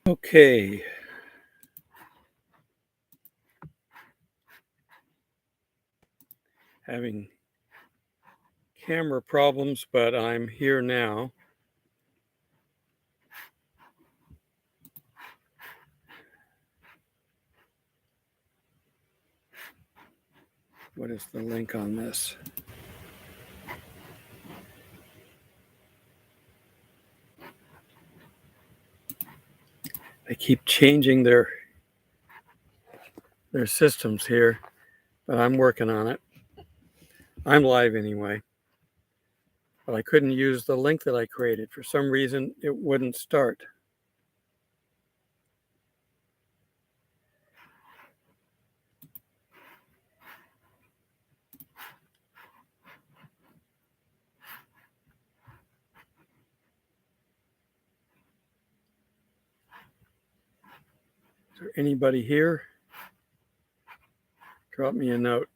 Okay. Having camera problems, but I'm here now. What is the link on this? They keep changing their systems here, but I'm working on it. I'm live anyway, but I couldn't use the link that I created. For some reason, it wouldn't start. Is there anybody here? Drop me a note.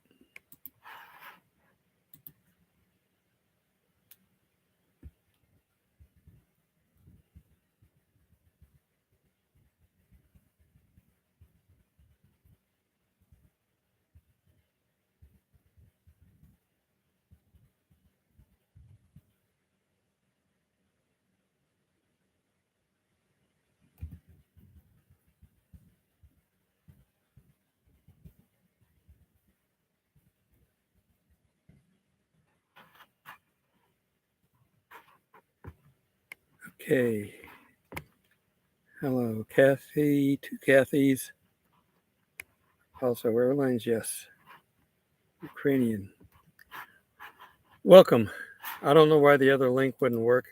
Okay. Hello, Kathy. Two Kathys. Also Airlines, yes. Ukrainian. Welcome. I don't know why the other link wouldn't work.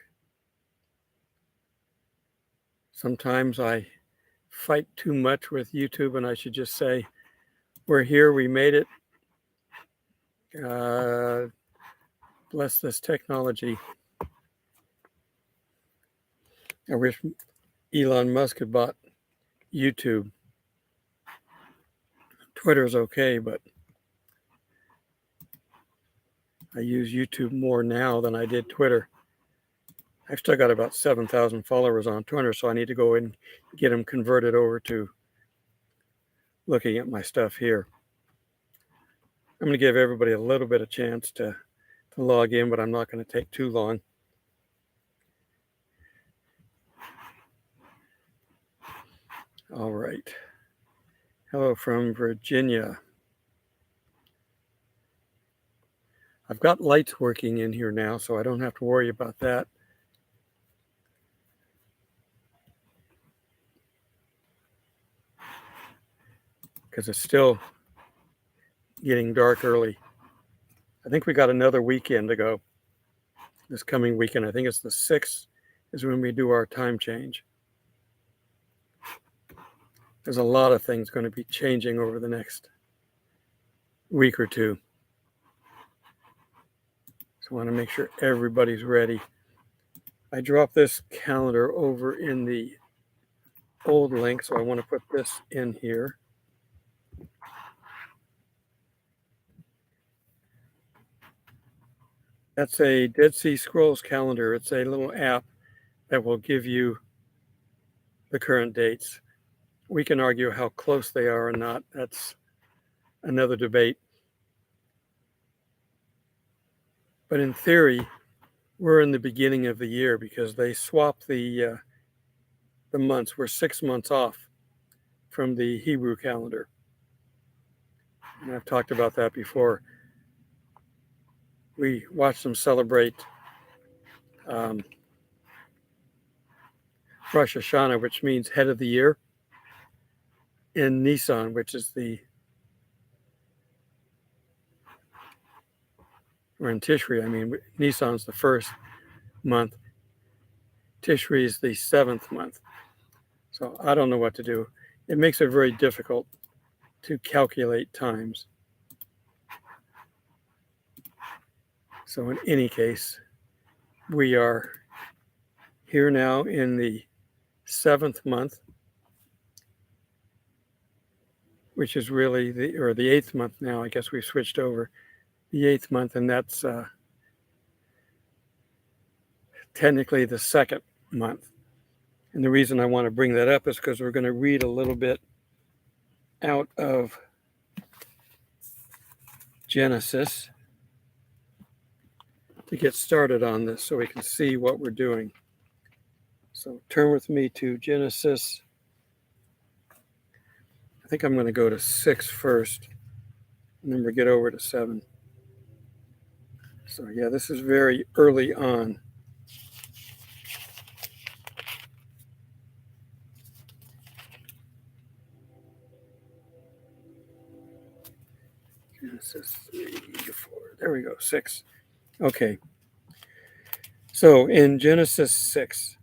Sometimes I fight too much with YouTube and I should just say, we're here, we made it. Bless this technology. I wish Elon Musk had bought YouTube. Twitter's okay, but I use YouTube more now than I did Twitter. I've still got about 7,000 followers on Twitter, so I need to go and get them converted over to looking at my stuff here. I'm going to give everybody a little bit of chance to log in, but I'm not going to take too long. All right. Hello from Virginia. I've got lights working in here now, so I don't have to worry about that. Because it's still getting dark early. I think we got another weekend to go. This coming weekend, I think it's the 6th, is when we do our time change. There's a lot of things going to be changing over the next week or two. So I want to make sure everybody's ready. I dropped this calendar over in the old link, so I want to put this in here. That's a Dead Sea Scrolls calendar. It's a little app that will give you the current dates. We can argue how close they are or not. That's another debate. But in theory, we're in the beginning of the year because they swapped the months. We're 6 months off from the Hebrew calendar. And I've talked about that before. We watched them celebrate Rosh Hashanah, which means head of the year, in Nisan, which is or in Tishri, I mean, Nisan's the first month. Tishri is the 7th month. So I don't know what to do. It makes it very difficult to calculate times. So in any case, we are here now in the 7th month, which is really the 8th month now. I guess we've switched over the 8th month, and that's technically the 2nd month. And the reason I want to bring that up is because we're going to read a little bit out of Genesis to get started on this so we can see what we're doing. So turn with me to Genesis. I think I'm going to go to 6 first, and then we'll get over to 7. So yeah, this is very early on. Genesis 3 to 4. There we go, 6. Okay. So in Genesis 6,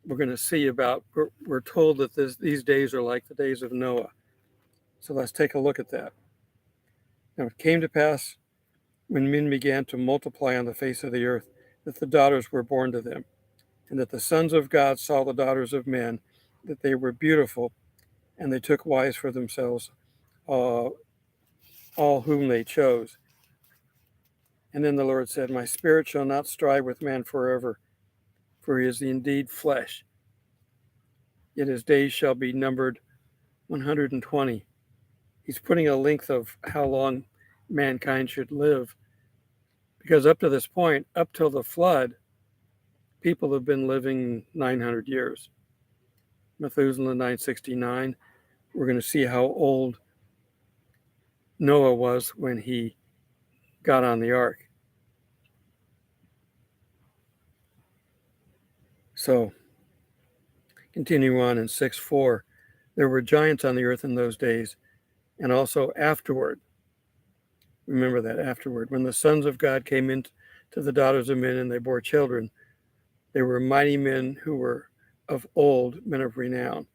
we're going to see about, we're told that these days are like the days of Noah. So let's take a look at that. Now it came to pass when men began to multiply on the face of the earth that the daughters were born to them, and that the sons of God saw the daughters of men, that they were beautiful, and they took wives for themselves, all whom they chose. And then the Lord said, My spirit shall not strive with man forever, for he is indeed flesh. Yet his days shall be numbered 120. He's putting a length of how long mankind should live. Because up to this point, up till the flood, people have been living 900 years. Methuselah 969. We're going to see how old Noah was when he got on the ark. So, continue on in 6:4. There were giants on the earth in those days, and also afterward. Remember that, afterward. When the sons of God came in to the daughters of men and they bore children, they were mighty men who were of old, men of renown.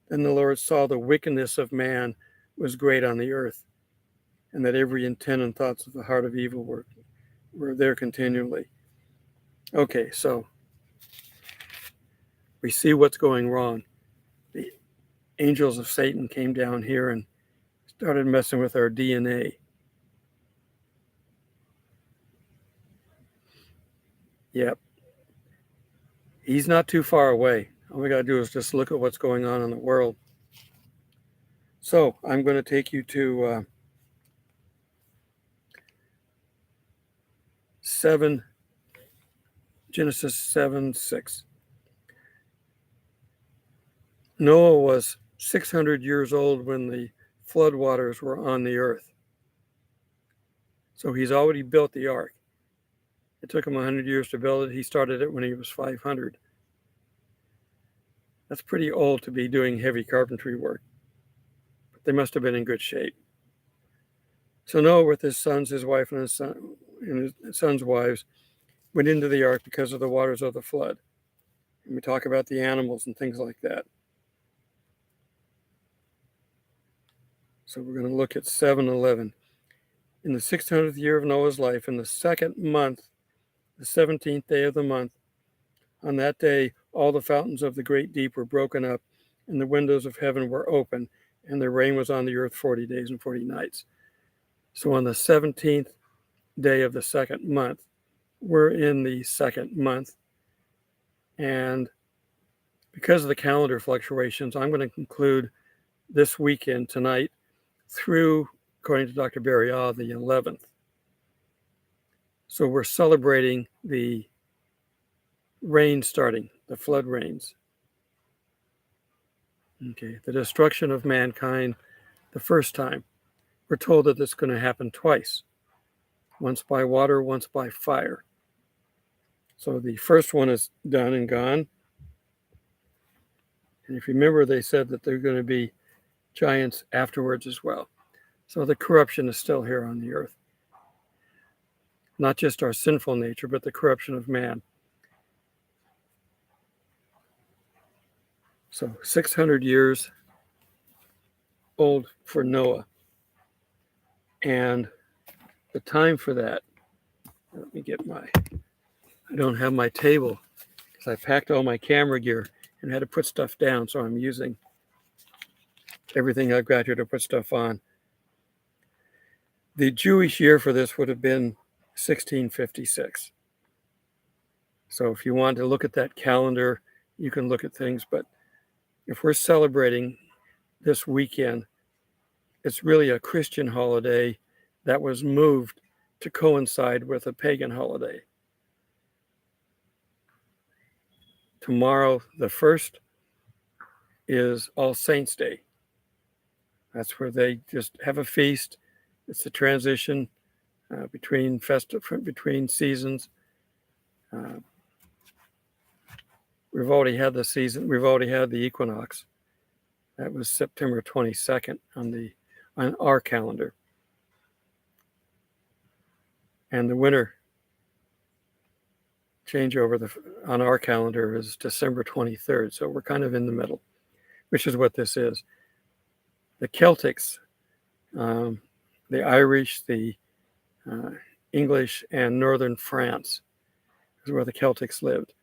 Then the Lord saw the wickedness of man was great on the earth, and that every intent and thoughts of the heart of evil were there continually. Okay, so we see what's going wrong. The angels of Satan came down here and started messing with our DNA. Yep. He's not too far away. All we got to do is just look at what's going on in the world. So I'm going to take you to 7, Genesis 7:6. Noah was 600 years old when the flood waters were on the earth. So he's already built the ark. It took him 100 years to build it. He started it when he was 500. That's pretty old to be doing heavy carpentry work. But they must have been in good shape. So Noah, with his sons, his wife, and his sons' wives, went into the ark because of the waters of the flood. And we talk about the animals and things like that. So we're going to look at 7:11. In the 600th year of Noah's life, in the second month, the 17th day of the month, on that day, all the fountains of the great deep were broken up, and the windows of heaven were open, and the rain was on the earth 40 days and 40 nights. So on the 17th day of the second month, we're in the second month. And because of the calendar fluctuations, I'm going to conclude this weekend tonight through, according to Dr. Berriaw, the 11th. So we're celebrating the rain starting, the flood rains. Okay, the destruction of mankind the first time. We're told that this is going to happen twice, once by water, once by fire. So the first one is done and gone. And if you remember, they said that there are going to be giants afterwards as well. So the corruption is still here on the earth. Not just our sinful nature, but the corruption of man. So 600 years old for Noah. And the time for that, let me get I don't have my table because I packed all my camera gear and had to put stuff down. So I'm using everything I've got here to put stuff on. The Jewish year for this would have been 1656. So if you want to look at that calendar you can look at things. But if we're celebrating this weekend, it's really a Christian holiday that was moved to coincide with a pagan holiday. Tomorrow, the 1st, is All Saints' Day. That's where they just have a feast. It's a transition between seasons. We've already had the season. We've already had the equinox. That was September 22nd on our calendar. And the winter changeover on our calendar is December 23rd. So we're kind of in the middle, which is what this is. The Celtics, the Irish, the English, and northern France is where the Celtics lived.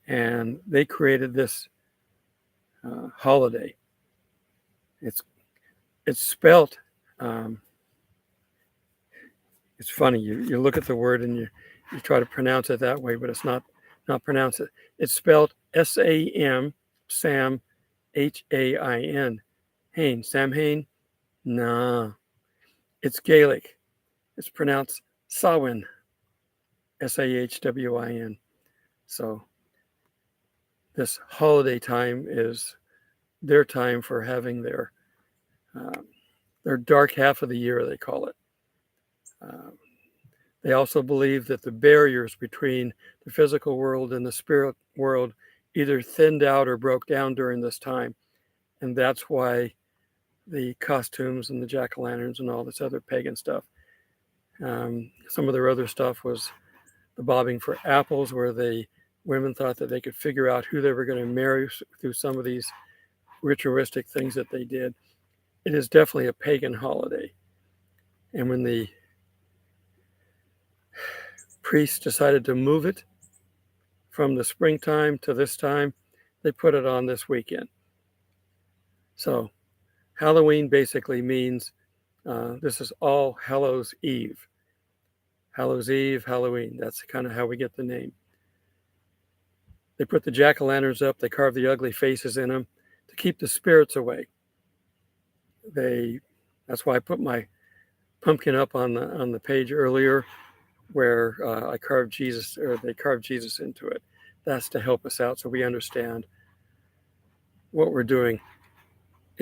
And they created this holiday. It's spelt, it's funny, you look at the word and you try to pronounce it that way, but it's not pronounced it. It's spelled S-A-M, Sam, H-A-I-N. Hain, Samhain? Nah. It's Gaelic. It's pronounced Samhain, S-A-H-W-I-N. So this holiday time is their time for having their dark half of the year, they call it. They also believe that the barriers between the physical world and the spirit world either thinned out or broke down during this time. And that's why the costumes and the jack-o'-lanterns and all this other pagan stuff. Some of their other stuff was the bobbing for apples, where the women thought that they could figure out who they were going to marry through some of these ritualistic things that they did. It is definitely a pagan holiday. And when the priests decided to move it from the springtime to this time, they put it on this weekend. So Halloween basically means this is All Hallows Eve. Hallows Eve, Halloween. That's kind of how we get the name. They put the jack-o'-lanterns up. They carve the ugly faces in them to keep the spirits away. That's why I put my pumpkin up on the page earlier, where I carved Jesus, or they carved Jesus into it. That's to help us out so we understand what we're doing.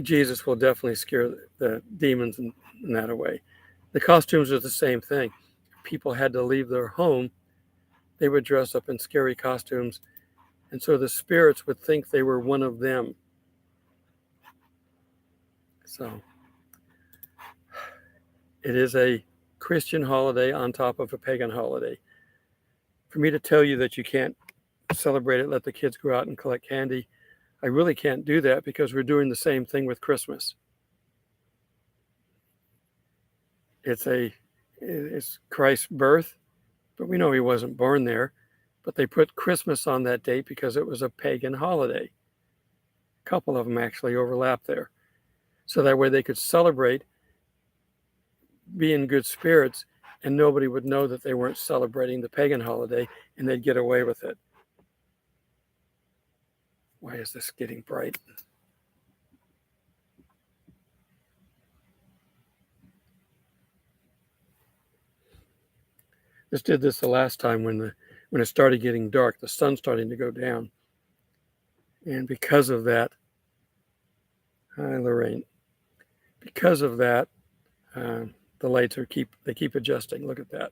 Jesus will definitely scare the demons and that away. The costumes are the same thing. People had to leave their home. They would dress up in scary costumes, and so the spirits would think they were one of them. So it is a Christian holiday on top of a pagan holiday. For me to tell you that you can't celebrate it, let the kids go out and collect candy, I really can't do that, because we're doing the same thing with Christmas. It's Christ's birth, but we know he wasn't born there. But they put Christmas on that date because it was a pagan holiday. A couple of them actually overlap there. So that way they could celebrate, be in good spirits, and nobody would know that they weren't celebrating the pagan holiday, and they'd get away with it. Why is this getting bright? This did this the last time when it started getting dark, the sun's starting to go down. And because of that, hi Lorraine, because of that, the lights keep adjusting. Look at that.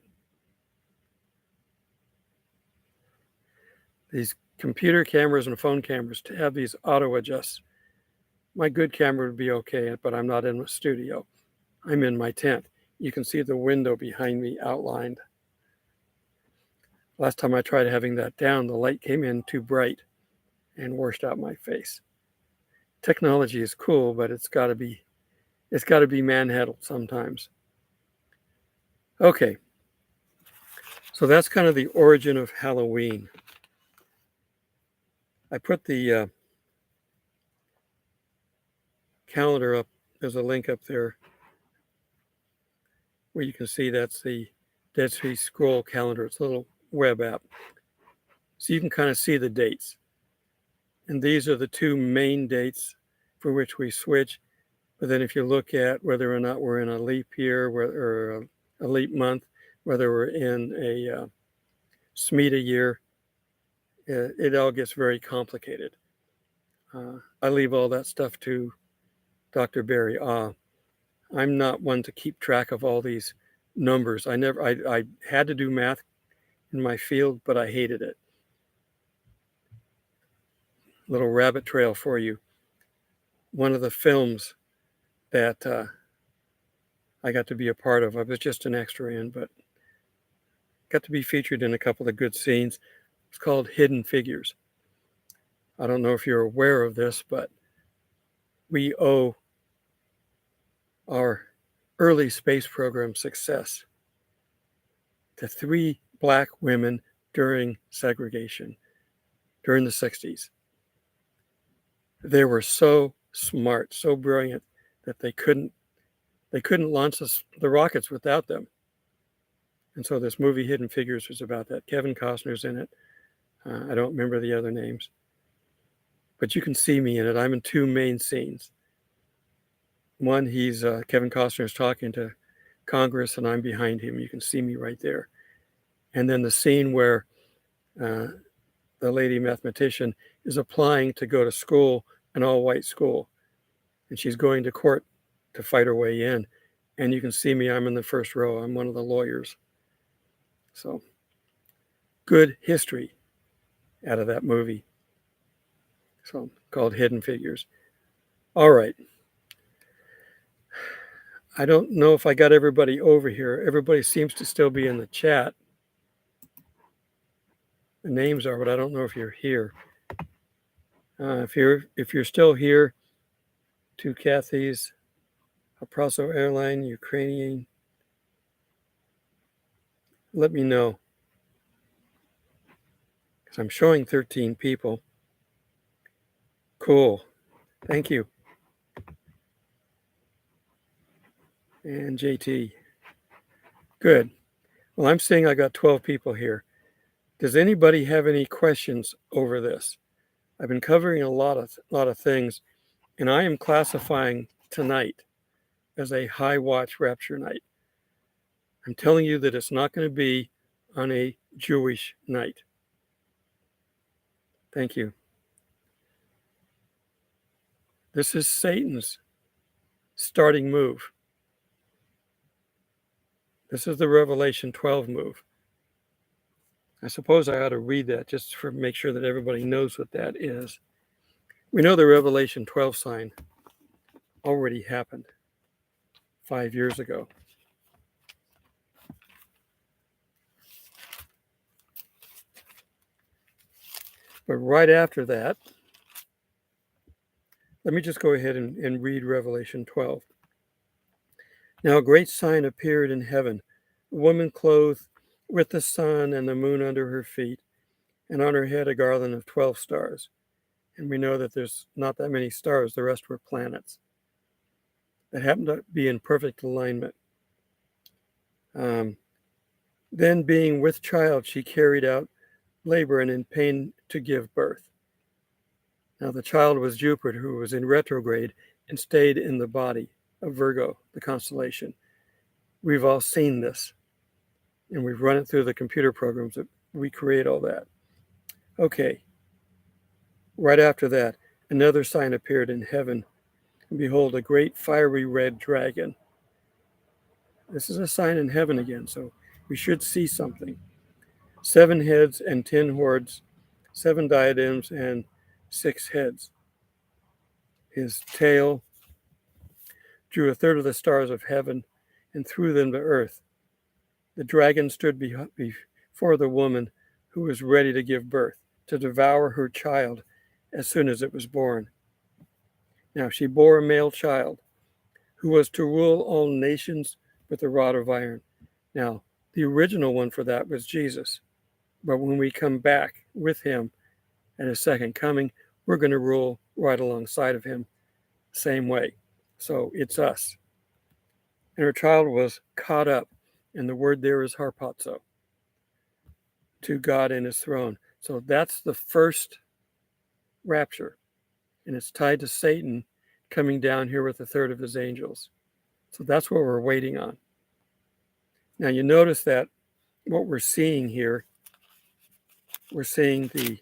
These computer cameras and phone cameras to have these auto adjusts. My good camera would be okay, but I'm not in the studio. I'm in my tent. You can see the window behind me outlined. Last time I tried having that down, the light came in too bright and washed out my face. Technology is cool, but it's got to be manhandled sometimes. Okay, so that's kind of the origin of Halloween. I put the calendar up. There's a link up there where you can see that's the Dead Sea Scroll calendar. It's a little web app. So you can kind of see the dates. And these are the two main dates for which we switch. But then if you look at whether or not we're in a leap year or a leap month, whether we're in a Shemitah year, it all gets very complicated. I leave all that stuff to Dr. Barry. I'm not one to keep track of all these numbers. I had to do math in my field, but I hated it. Little rabbit trail for you. One of the films that I got to be a part of, I was just an extra in, but got to be featured in a couple of good scenes. It's called Hidden Figures. I don't know if you're aware of this, but we owe our early space program success to 3 Black women during segregation, during the 60s. They were so smart, so brilliant that they couldn't launch the rockets without them. And so this movie Hidden Figures was about that. Kevin Costner's in it. I don't remember the other names, but you can see me in it. I'm in 2 main scenes. One, Kevin Costner's talking to Congress, and I'm behind him. You can see me right there. And then the scene where the lady mathematician is applying to go to school, an all-white school, and she's going to court to fight her way in. And you can see me. I'm in the first row. I'm one of the lawyers. So good history out of that movie. So called Hidden Figures. All right. I don't know if I got everybody over here. Everybody seems to still be in the chat. The names are, but I don't know if you're here. If you're still here, to Kathy's, Apraso Airline, Ukrainian, let me know. Because I'm showing 13 people. Cool. Thank you. And JT. Good. Well, I'm seeing I got 12 people here. Does anybody have any questions over this? I've been covering a lot of things, and I am classifying tonight as a high watch rapture night. I'm telling you that it's not going to be on a Jewish night. Thank you. This is Satan's starting move. This is the Revelation 12 move. I suppose I ought to read that just to make sure that everybody knows what that is. We know the Revelation 12 sign already happened 5 years ago. But right after that, let me just go ahead and read Revelation 12. Now a great sign appeared in heaven, a woman clothed with the sun and the moon under her feet, and on her head a garland of 12 stars. And we know that there's not that many stars, the rest were planets that happened to be in perfect alignment. Then being with child, she carried out labor and in pain to give birth. Now the child was Jupiter, who was in retrograde and stayed in the body of Virgo, the constellation. We've all seen this, and we've run it through the computer programs that we create all that. Okay. Right after that, another sign appeared in heaven, and behold, a great fiery red dragon. This is a sign in heaven again, so we should see something. 7 heads and 10 horns, 7 diadems and 6 heads. His tail drew a third of the stars of heaven and threw them to earth. The dragon stood before the woman who was ready to give birth, to devour her child as soon as it was born. Now she bore a male child who was to rule all nations with a rod of iron. Now, the original one for that was Jesus. But when we come back with him at his second coming, we're going to rule right alongside of him, same way. So it's us. And her child was caught up, and the word there is harpazo, to God and his throne. So that's the first rapture, and it's tied to Satan coming down here with a third of his angels. So that's what we're waiting on. Now you notice that what we're seeing here, we're seeing the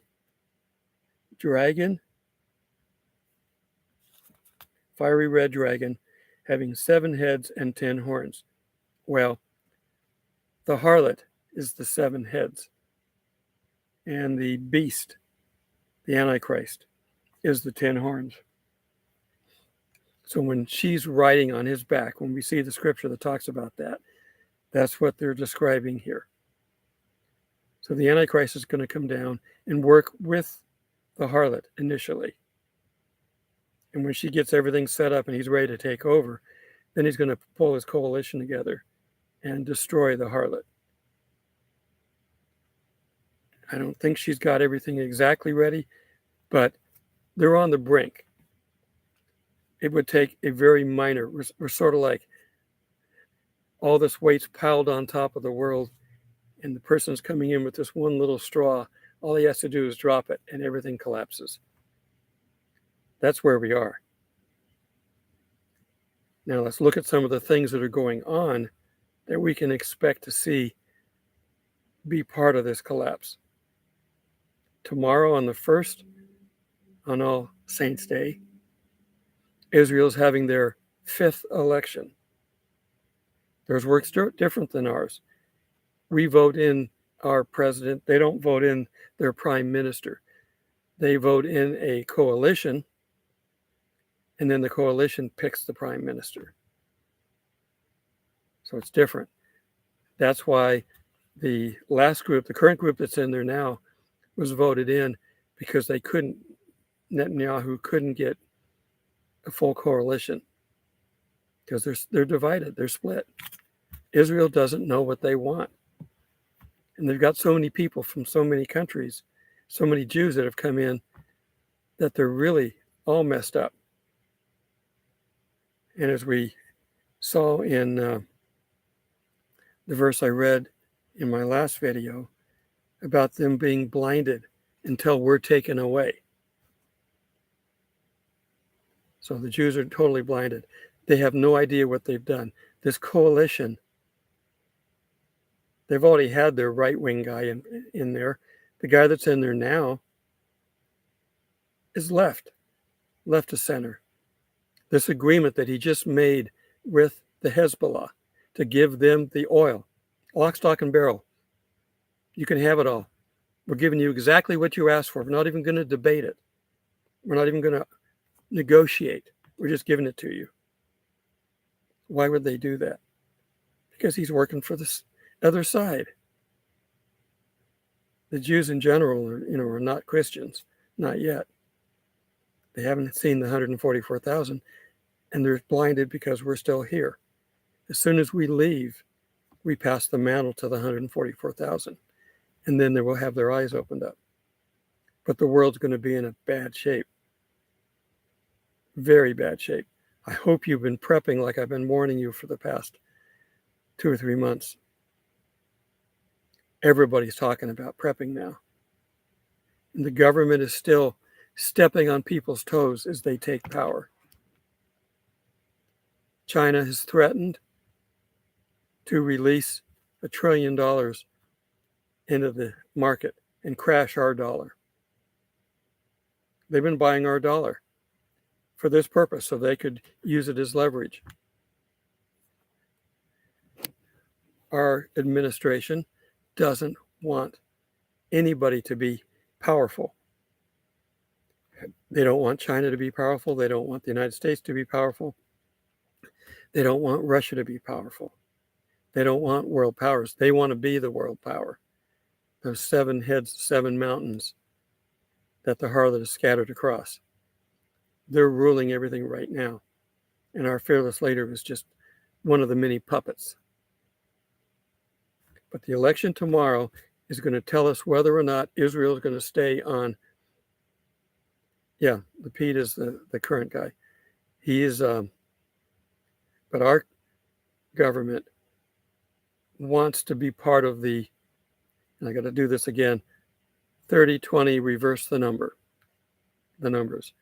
dragon, fiery red dragon, having 7 heads and 10 horns. Well, the harlot is the 7 heads, and the beast, the Antichrist, is the 10 horns. So when she's riding on his back, when we see the scripture that talks about that, that's what they're describing here. So the Antichrist is going to come down and work with the harlot initially. And when she gets everything set up and he's ready to take over, then he's going to pull his coalition together and destroy the harlot. I don't think she's got everything exactly ready, but they're on the brink. It would take a very minor, we're sort of like all this weight's piled on top of the world, and the person's coming in with this one little straw. All he has to do is drop it, and everything collapses. That's where we are. Now let's look at some of the things that are going on that we can expect to see be part of this collapse. Tomorrow on the 1st, on All Saints' Day, Israel's having their 5th election. Theirs works different than ours. We vote in our president. They don't vote in their prime minister. They vote in a coalition, and then the coalition picks the prime minister. So it's different. That's why the last group, the current group that's in there now, was voted in because Netanyahu couldn't get a full coalition because they're divided, they're split. Israel doesn't know what they want. And they've got so many people from so many countries, so many Jews that have come in, that they're really all messed up. And as we saw in the verse I read in my last video about them being blinded until we're taken away. So the Jews are totally blinded. They have no idea what they've done. This coalition, they've already had their right-wing guy in there. The guy that's in there now is left to center. This agreement that he just made with the Hezbollah to give them the oil, lock, stock, and barrel. You can have it all. We're giving you exactly what you asked for. We're not even going to debate it. We're not even going to negotiate. We're just giving it to you. Why would they do that? Because he's working for this other side. The Jews in general are not Christians, not yet. They haven't seen the 144,000, and they're blinded because we're still here. As soon as we leave, we pass the mantle to the 144,000, and then they will have their eyes opened up. But the world's going to be in a bad shape. Very bad shape. I hope you've been prepping like I've been warning you for the past 2 or 3 months. Everybody's talking about prepping now. And the government is still stepping on people's toes as they take power. China has threatened to release $1 trillion into the market and crash our dollar. They've been buying our dollar for this purpose so they could use it as leverage. Our administration doesn't want anybody to be powerful. They don't want China to be powerful. They don't want the United States to be powerful. They don't want Russia to be powerful. They don't want world powers. They want to be the world power. Those 7 heads, 7 mountains that the harlot is scattered across. They're ruling everything right now. And our fearless leader is just one of the many puppets. But the election tomorrow is going to tell us whether or not Israel is going to stay on. Yeah, the Pete is the current guy. He is, but our government wants to be part of the, and I got to do this again, 30-20, reverse the number. the numbers.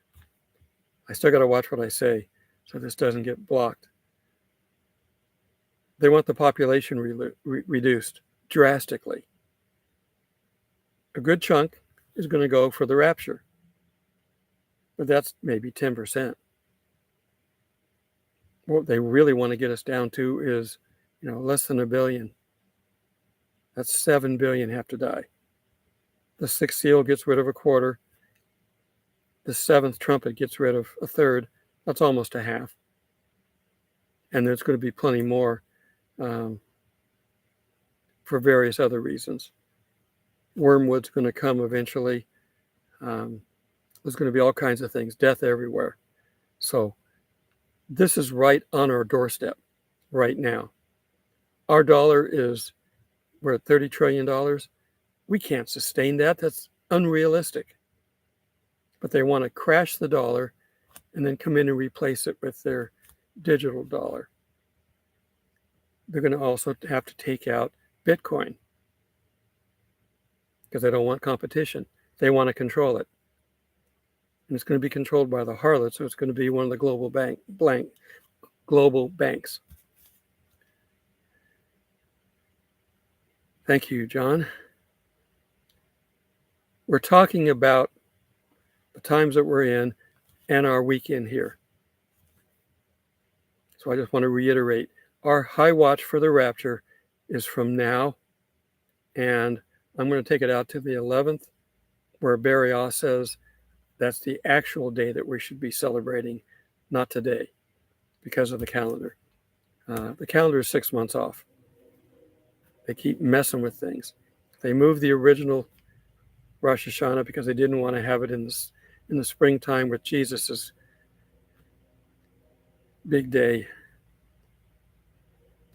I still got to watch what I say so this doesn't get blocked. They want the population reduced drastically. A good chunk is going to go for the rapture, but that's maybe 10%. What they really want to get us down to is, less than 1 billion. That's 7 billion have to die. The sixth seal gets rid of a quarter. The seventh trumpet gets rid of a third. That's almost a half. And there's going to be plenty more for various other reasons. Wormwood's going to come eventually. There's going to be all kinds of things, death everywhere. So this is right on our doorstep right now. Our dollar we're at $30 trillion. We can't sustain that. That's unrealistic. But they want to crash the dollar and then come in and replace it with their digital dollar. They're going to also have to take out Bitcoin because they don't want competition. They want to control it. And it's going to be controlled by the harlot, so it's going to be one of the global banks. Thank you, John. We're talking about the times that we're in and our weekend here. So I just want to reiterate, our high watch for the rapture is from now, and I'm going to take it out to the 11th, where Bariah says that's the actual day that we should be celebrating, not today, because of the calendar. The calendar is 6 months off. They keep messing with things. They moved the original Rosh Hashanah because they didn't want to have it in the springtime with Jesus's big day.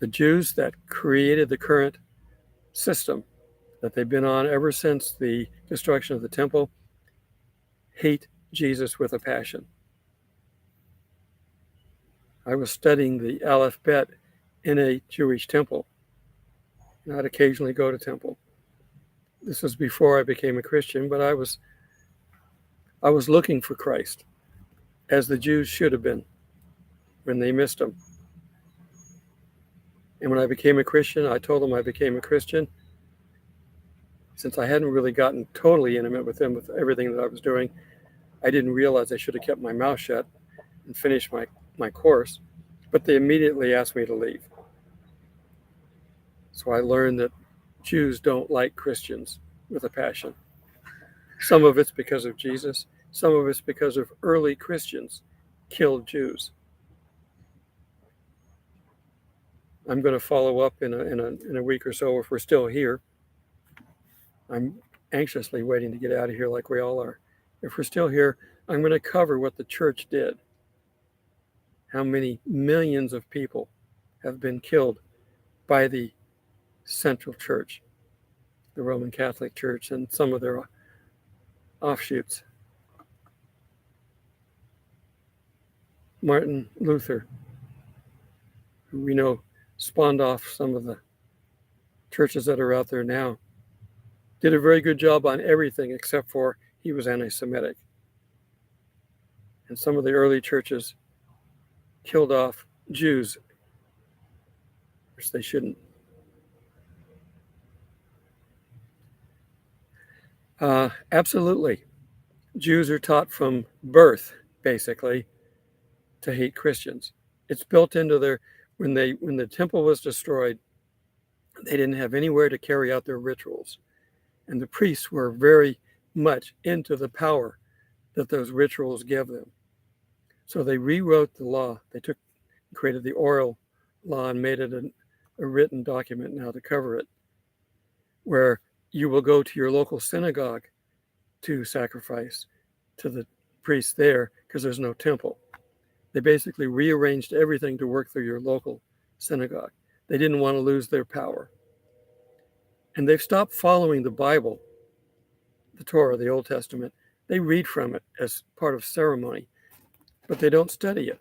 The Jews that created the current system that they've been on ever since the destruction of the temple hate Jesus with a passion. I was studying the Aleph Bet in a Jewish temple. And I'd occasionally go to temple. This was before I became a Christian, but I was looking for Christ, as the Jews should have been when they missed him. And when I became a Christian, I told them I became a Christian. Since I hadn't really gotten totally intimate with them with everything that I was doing, I didn't realize I should have kept my mouth shut and finished my course. But they immediately asked me to leave. So I learned that Jews don't like Christians with a passion. Some of it's because of Jesus. Some of it's because of early Christians killed Jews. I'm going to follow up in a week or so if we're still here. I'm anxiously waiting to get out of here like we all are. If we're still here, I'm going to cover what the church did. How many millions of people have been killed by the Central Church, the Roman Catholic Church, and some of their offshoots. Martin Luther, who we know spawned off some of the churches that are out there now, did a very good job on everything except for he was anti-Semitic. And some of the early churches killed off Jews, which they shouldn't. Absolutely. Jews are taught from birth, basically, to hate Christians. It's built into when the temple was destroyed, they didn't have anywhere to carry out their rituals. And the priests were very much into the power that those rituals give them. So they rewrote the law. They created the oral law and made it a written document now to cover it, where you will go to your local synagogue to sacrifice to the priest there because there's no temple. They basically rearranged everything to work through your local synagogue. They didn't want to lose their power. And they've stopped following the Bible, the Torah, the Old Testament. They read from it as part of ceremony, but they don't study it.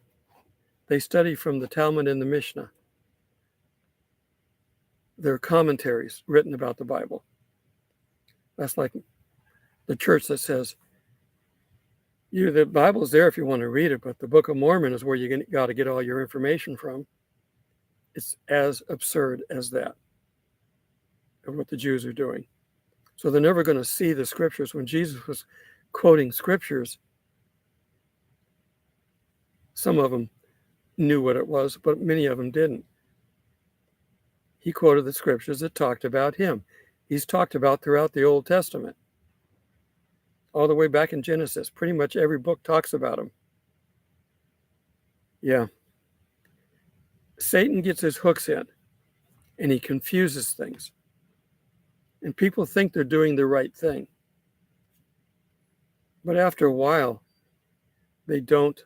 They study from the Talmud and the Mishnah. There are commentaries written about the Bible. That's like the church that says The Bible's there if you want to read it, but the Book of Mormon is where you got to get all your information from. It's as absurd as that, of what the Jews are doing. So they're never going to see the scriptures. When Jesus was quoting scriptures, some of them knew what it was, but many of them didn't. He quoted the scriptures that talked about him. He's talked about throughout the Old Testament, all the way back in Genesis. Pretty much every book talks about him. Yeah. Satan gets his hooks in, and he confuses things. And people think they're doing the right thing. But after a while, they don't.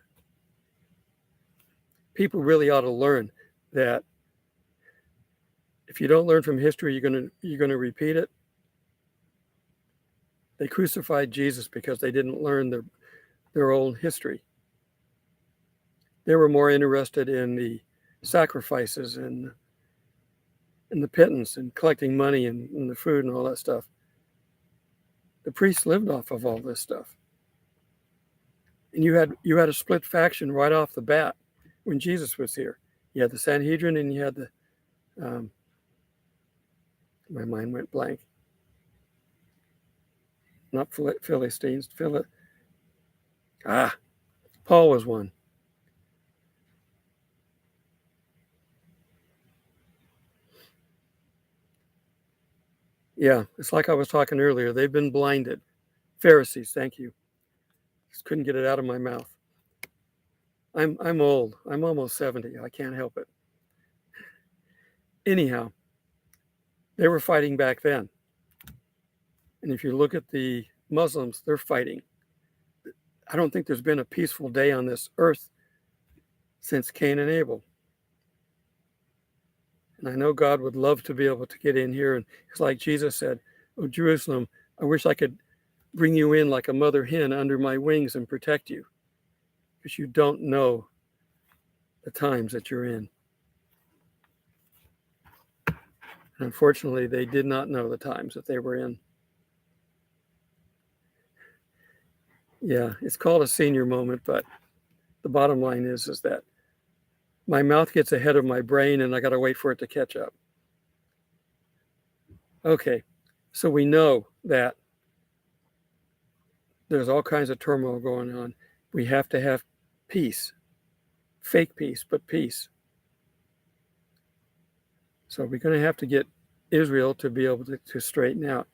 People really ought to learn that if you don't learn from history, you're gonna repeat it. They crucified Jesus because they didn't learn their own history. They were more interested in the sacrifices and the pittance and collecting money and the food and all that stuff. The priests lived off of all this stuff. And you had a split faction right off the bat when Jesus was here. You had the Sanhedrin and you had the my mind went blank. Not Philistines. Paul was one. Yeah, it's like I was talking earlier. They've been blinded. Pharisees, thank you. Just couldn't get it out of my mouth. I'm old. I'm almost 70. I can't help it. Anyhow, they were fighting back then. And if you look at the Muslims, they're fighting. I don't think there's been a peaceful day on this earth since Cain and Abel. And I know God would love to be able to get in here. And it's like Jesus said, "Oh, Jerusalem, I wish I could bring you in like a mother hen under my wings and protect you, because you don't know the times that you're in." And unfortunately, they did not know the times that they were in. Yeah, it's called a senior moment, but the bottom line is that my mouth gets ahead of my brain and I got to wait for it to catch up. Okay, so we know that there's all kinds of turmoil going on. We have to have peace, fake peace, but peace. So we're going to have to get Israel to be able to straighten out.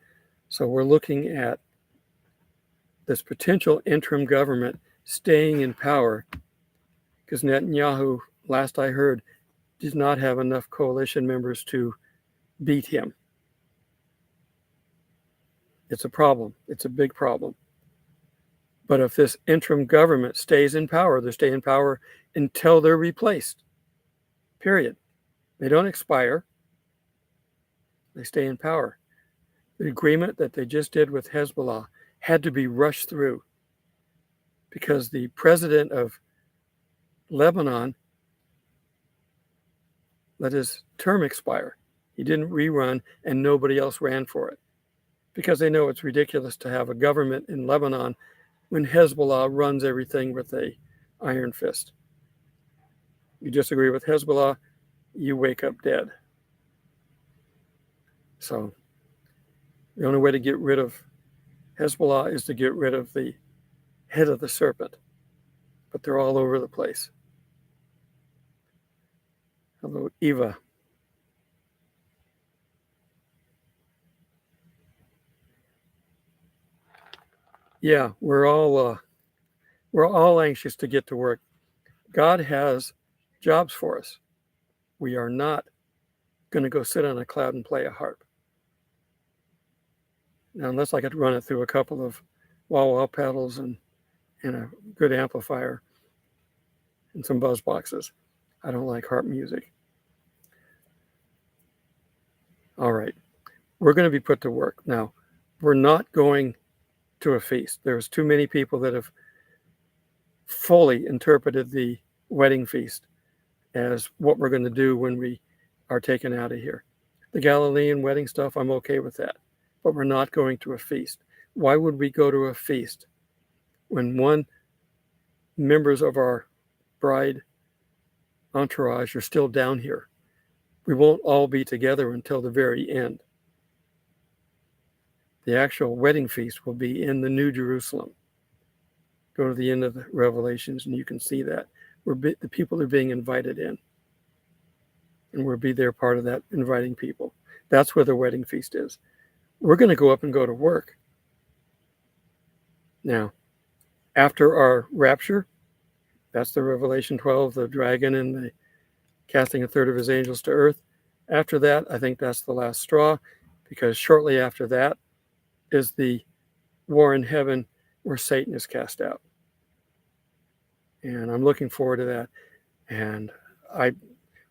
So we're looking at this potential interim government staying in power, because Netanyahu, last I heard, does not have enough coalition members to beat him. It's a problem. It's a big problem. But if this interim government stays in power, they stay in power until they're replaced. Period. They don't expire. They stay in power. The agreement that they just did with Hezbollah had to be rushed through because the president of Lebanon let his term expire. He didn't rerun, and nobody else ran for it because they know it's ridiculous to have a government in Lebanon when Hezbollah runs everything with a iron fist. You disagree with Hezbollah, you wake up dead. So the only way to get rid of Hezbollah is to get rid of the head of the serpent, but they're all over the place. Hello, Eva. Yeah, we're all anxious to get to work. God has jobs for us. We are not going to go sit on a cloud and play a harp. Now, unless I could run it through a couple of wah-wah pedals and a good amplifier and some buzz boxes. I don't like harp music. All right, we're going to be put to work. Now, we're not going to a feast. There's too many people that have fully interpreted the wedding feast as what we're going to do when we are taken out of here. The Galilean wedding stuff, I'm okay with that, but we're not going to a feast. Why would we go to a feast when, one, members of our bride entourage are still down here. We won't all be together until the very end. The actual wedding feast will be in the New Jerusalem. Go to the end of the Revelations and you can see that. The people are being invited in. And we'll be there part of that, inviting people. That's where the wedding feast is. We're going to go up and go to work. Now, after our rapture, that's the Revelation 12, the dragon and the casting a third of his angels to earth. After that, I think that's the last straw, because shortly after that is the war in heaven where Satan is cast out. And I'm looking forward to that. And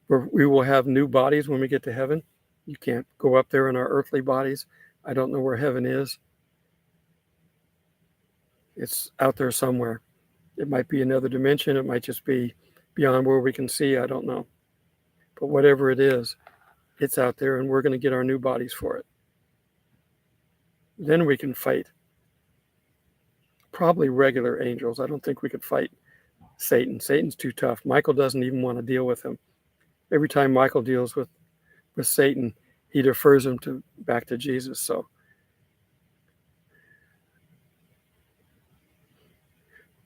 we will have new bodies when we get to heaven. You can't go up there in our earthly bodies. I don't know where heaven is. It's out there somewhere. It might be another dimension. It might just be beyond where we can see. I don't know. But whatever it is, it's out there, and we're going to get our new bodies for it. Then we can fight probably regular angels. I don't think we could fight Satan. Satan's too tough. Michael doesn't even want to deal with him. Every time Michael deals with Satan, he defers him back to Jesus. So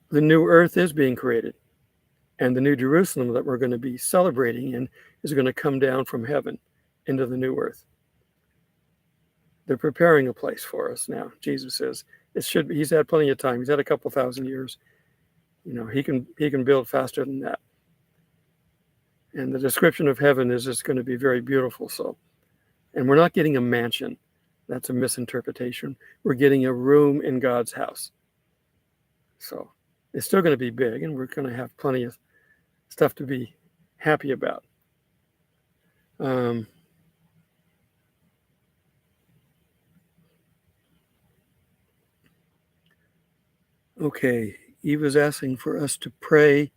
the new earth is being created, and the New Jerusalem that we're going to be celebrating in is going to come down from heaven into the new earth. They're preparing a place for us now. Jesus is. He's had plenty of time. He's had a couple thousand years. You know, he can build faster than that. And the description of heaven is just going to be very beautiful. So, and we're not getting a mansion. That's a misinterpretation. We're getting a room in God's house. So it's still going to be big, and we're going to have plenty of stuff to be happy about. Okay, Eva's asking for us to pray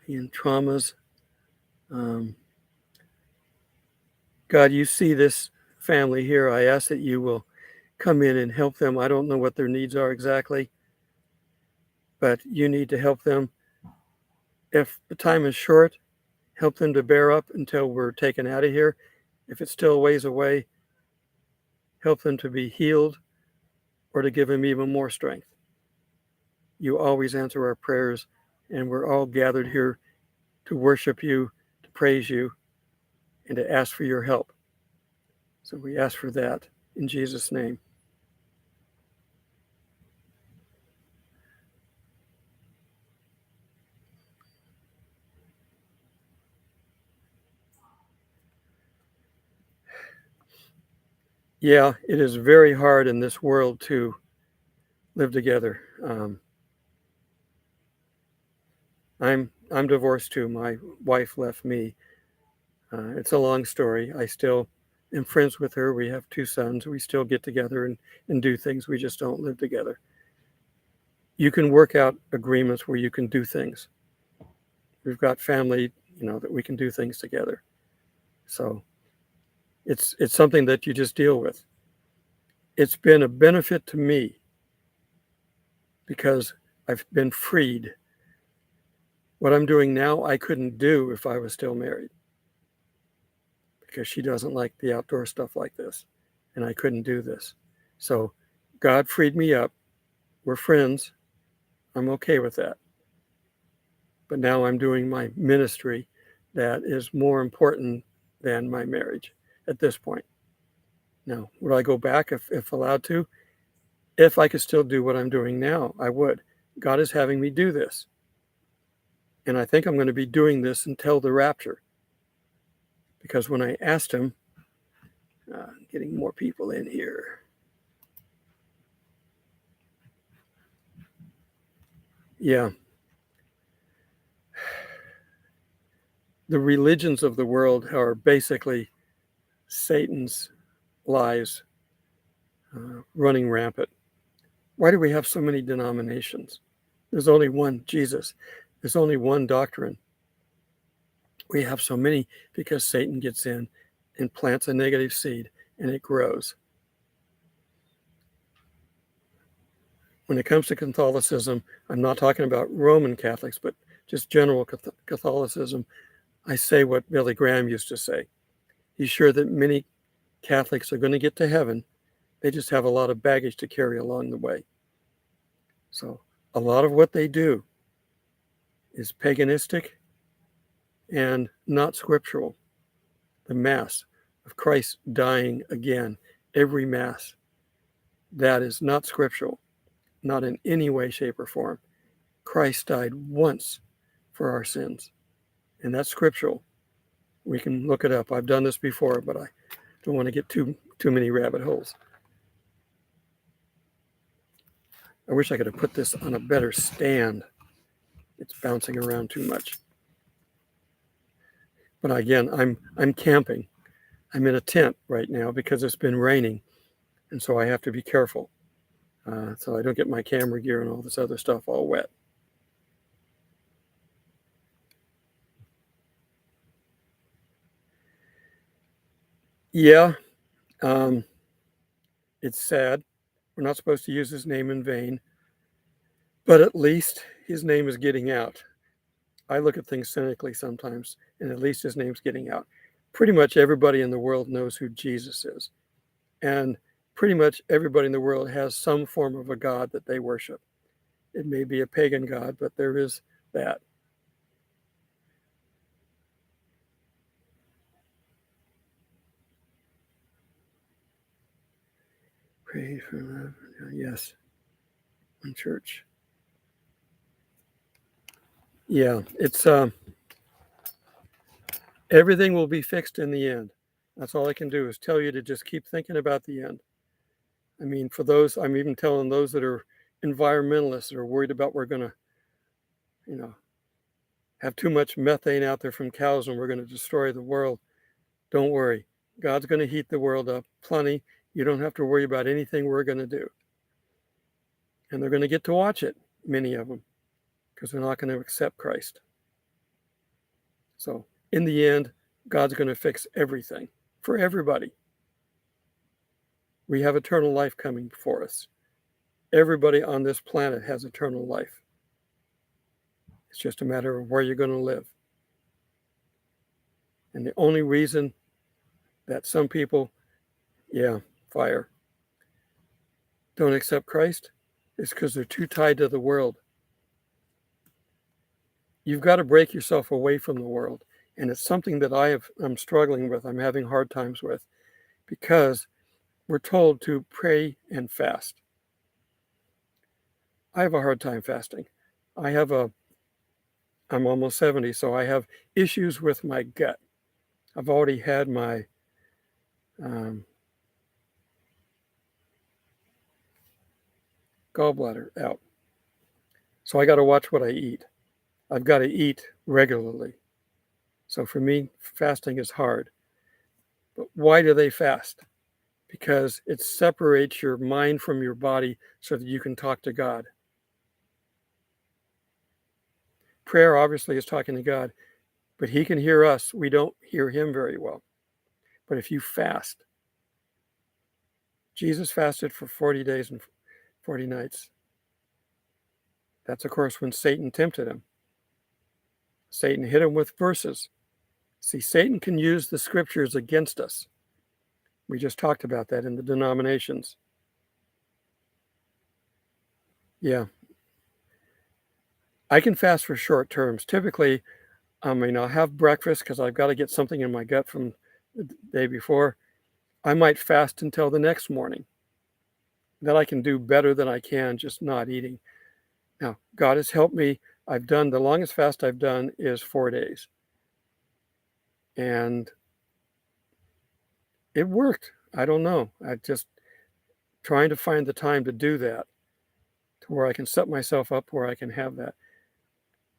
in traumas. God, you see this family here. I ask that you will come in and help them. I don't know what their needs are exactly, but you need to help them. If the time is short, help them to bear up until we're taken out of here. If it's still a ways away, help them to be healed or to give them even more strength. You always answer our prayers, and we're all gathered here to worship you, to praise you, and to ask for your help. So we ask for that in Jesus' name. Yeah, it is very hard in this world to live together. I'm divorced too. My wife left me. It's a long story. I still am friends with her. We have 2 sons. We still get together and do things. We just don't live together. You can work out agreements where you can do things. We've got family, that we can do things together. So it's something that you just deal with. It's been a benefit to me because I've been freed. What I'm doing now, I couldn't do if I was still married, because she doesn't like the outdoor stuff like this, and I couldn't do this. So God freed me up. We're friends. I'm okay with that. But now I'm doing my ministry that is more important than my marriage at this point. Now, would I go back if allowed to? If I could still do what I'm doing now, I would. God is having me do this. And I think I'm going to be doing this until the rapture. Because when I asked him, getting more people in here. Yeah. The religions of the world are basically Satan's lies running rampant. Why do we have so many denominations? There's only one Jesus. There's only one doctrine. We have so many because Satan gets in and plants a negative seed, and it grows. when it comes to Catholicism, I'm not talking about Roman Catholics, but just general Catholicism. I say what Billy Graham used to say. He's sure that many Catholics are going to get to heaven. They just have a lot of baggage to carry along the way. So a lot of what they do is paganistic and not scriptural. The Mass of Christ dying again, every Mass, that is not scriptural, not in any way, shape, or form. Christ died once for our sins, and that's scriptural. We can look it up. I've done this before, but I don't want to get too many rabbit holes. I wish I could have put this on a better stand. It's bouncing around too much. But again, I'm camping. I'm in a tent right now because it's been raining, and so I have to be careful so I don't get my camera gear and all this other stuff all wet. Yeah, it's sad. We're not supposed to use his name in vain, but at least his name is getting out. I look at things cynically sometimes, and at least his name's getting out. Pretty much everybody in the world knows who Jesus is. And pretty much everybody in the world has some form of a God that they worship. It may be a pagan God, but there is that. Pray for love. Yes. In church. Yeah, it's everything will be fixed in the end. That's all I can do is tell you to just keep thinking about the end. I mean, for those, I'm even telling those that are environmentalists that are worried about we're going to, have too much methane out there from cows and we're going to destroy the world. Don't worry. God's going to heat the world up plenty. You don't have to worry about anything we're going to do. And they're going to get to watch it, many of them, because they're not going to accept Christ. So in the end, God's going to fix everything for everybody. We have eternal life coming before us. Everybody on this planet has eternal life. It's just a matter of where you're going to live. And the only reason that some people, fire, don't accept Christ is because they're too tied to the world. You've got to break yourself away from the world. And it's something that I'm struggling with. I'm having hard times with because we're told to pray and fast. I have a hard time fasting. I'm almost 70, so I have issues with my gut. I've already had my gallbladder out. So I got to watch what I eat. I've got to eat regularly. So for me, fasting is hard. But why do they fast? Because it separates your mind from your body so that you can talk to God. Prayer obviously is talking to God, but he can hear us. We don't hear him very well. But if you fast, Jesus fasted for 40 days and 40 nights. That's, of course, when Satan tempted him. Satan hit him with verses. See, Satan can use the scriptures against us. We just talked about that in the Denominations. Yeah. I can fast for short terms. Typically, I'll have breakfast because I've got to get something in my gut from the day before. I might fast until the next morning. That I can do better than I can just not eating. Now, God has helped me. The longest fast I've done is 4 days. And it worked. I don't know. I just trying to find the time to do that, to where I can set myself up where I can have that.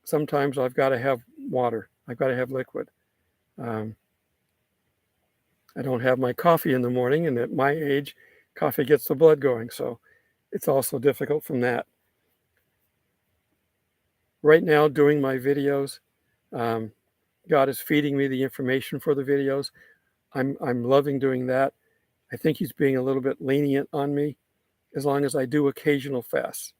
Sometimes I've got to have water. I've got to have liquid. I don't have my coffee in the morning, and at my age, coffee gets the blood going. So it's also difficult from that. Right now, doing my videos, God is feeding me the information for the videos. I'm loving doing that. I think he's being a little bit lenient on me. as long as I do occasional fasts,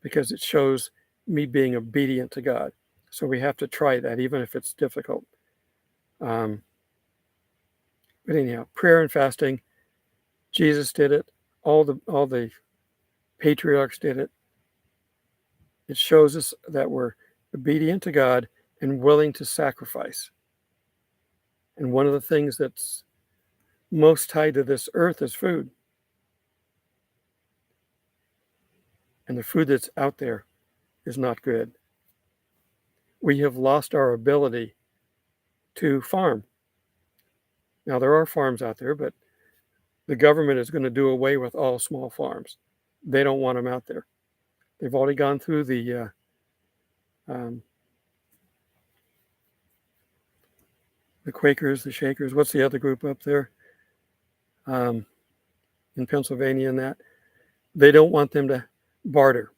because it shows me being obedient to God. So we have to try that, even if it's difficult. But anyhow, prayer and fasting, Jesus did it. All the patriarchs did it. It shows us that we're obedient to God and willing to sacrifice. And one of the things that's most tied to this earth is food. And the food that's out there is not good. We have lost our ability to farm. Now, there are farms out there, but the government is going to do away with all small farms. They don't want them out there. They've already gone through the Quakers, the Shakers. What's the other group up there in Pennsylvania and that? They don't want them to barter.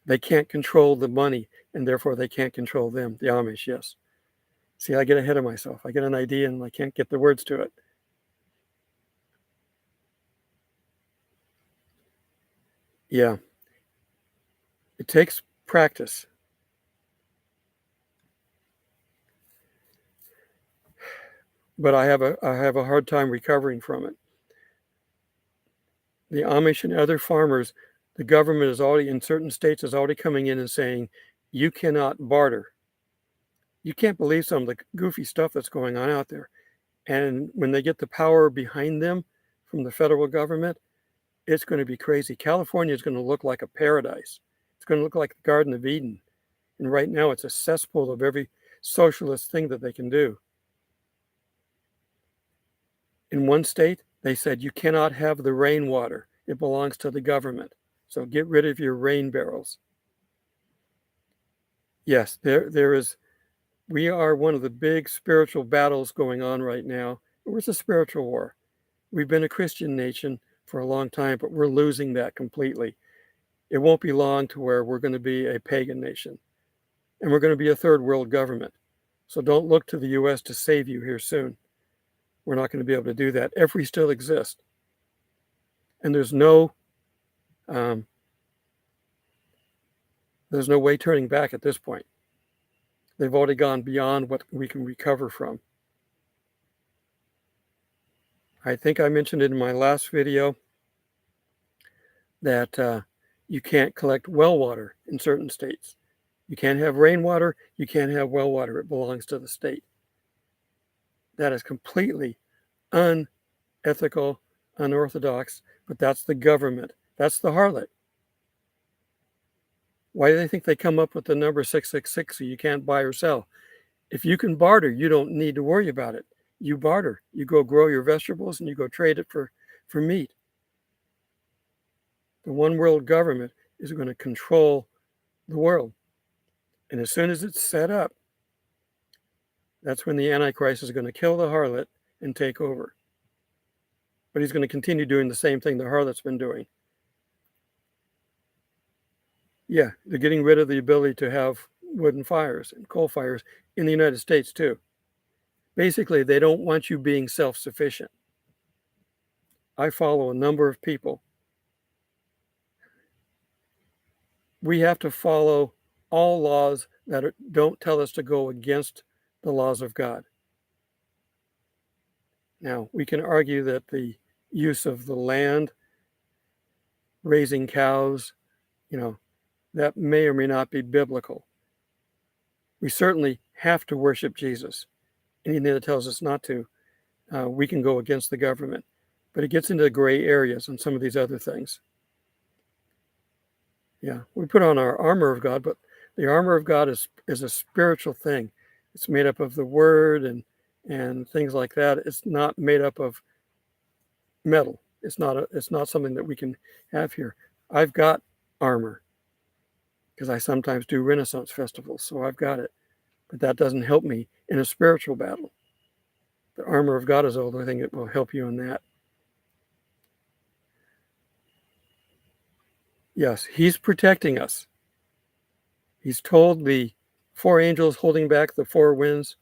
They can't control the money, and therefore they can't control them. The Amish, yes. See, I get ahead of myself. I get an idea and I can't get the words to it. Yeah. It takes practice. But I have a hard time recovering from it. The Amish and other farmers, the government is already, in certain states, is already coming in and saying, you cannot barter. You can't believe some of the goofy stuff that's going on out there. And when they get the power behind them from the federal government, it's going to be crazy. California is going to look like a paradise. It's going to look like the Garden of Eden. And right now it's a cesspool of every socialist thing that they can do. In one state, they said you cannot have the rainwater. It belongs to the government. So get rid of your rain barrels. Yes, there is. We are one of the big spiritual battles going on right now. It's a spiritual war. We've been a Christian nation for a long time, but we're losing that completely. It won't be long to where we're going to be a pagan nation, and we're going to be a third world government. So don't look to the U.S. to save you here soon. We're not going to be able to do that if we still exist. And there's no way turning back at this point. They've already gone beyond what we can recover from. I think I mentioned it in my last video that you can't collect well water in certain states. You can't have rainwater. You can't have well water. It belongs to the state. That is completely unethical, unorthodox, but that's the government. That's the harlot. Why do they think they come up with the number 666 so you can't buy or sell? If you can barter, you don't need to worry about it. You barter. You go grow your vegetables and you go trade it for meat. The one world government is going to control the world. And as soon as it's set up, that's when the Antichrist is going to kill the harlot and take over. But he's going to continue doing the same thing the harlot's been doing. Yeah, they're getting rid of the ability to have wooden fires and coal fires in the United States too. Basically, they don't want you being self-sufficient. I follow a number of people. We have to follow all laws that don't tell us to go against the laws of God. Now, we can argue that the use of the land, raising cows, that may or may not be biblical. We certainly have to worship Jesus. Anything that tells us not to, we can go against the government. But it gets into gray areas on some of these other things. Yeah, we put on our armor of God, but the armor of God is a spiritual thing. It's made up of the word and things like that. It's not made up of metal. It's not something that we can have here. I've got armor because I sometimes do Renaissance festivals, so I've got it. But that doesn't help me in a spiritual battle. The armor of God is the only thing that will help you in that. Yes, he's protecting us. He's told the 4 angels holding back the 4 winds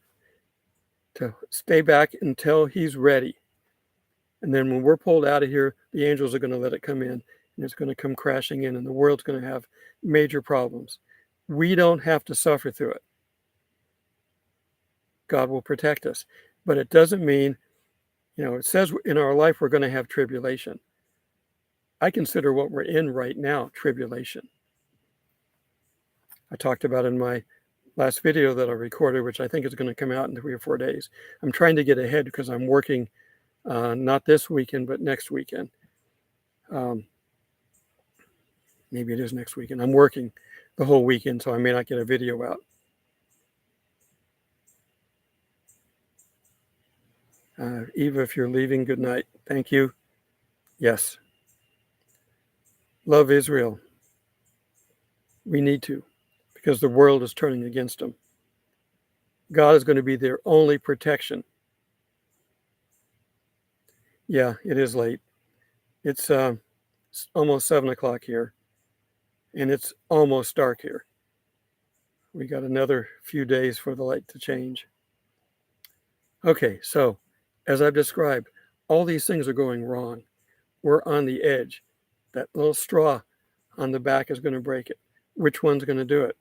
to stay back until he's ready. And then when we're pulled out of here, the angels are going to let it come in. And and it's going to come crashing in, and the world's going to have major problems. We don't have to suffer through it. God will protect us. But it doesn't mean, it says in our life we're going to have tribulation. I consider what we're in right now tribulation. I talked about in my last video that I recorded, which I think is going to come out in 3 or 4 days. I'm trying to get ahead because I'm working not this weekend, but next weekend. Maybe it is next weekend. I'm working the whole weekend, so I may not get a video out. Eva, if you're leaving, good night. Thank you. Yes. Love Israel. We need to, because the world is turning against them. God is going to be their only protection. Yeah, it is late. It's almost 7 o'clock here, and it's almost dark here. We got another few days for the light to change. Okay, so as I've described, all these things are going wrong. We're on the edge. That little straw on the back is going to break it. Which one's going to do it?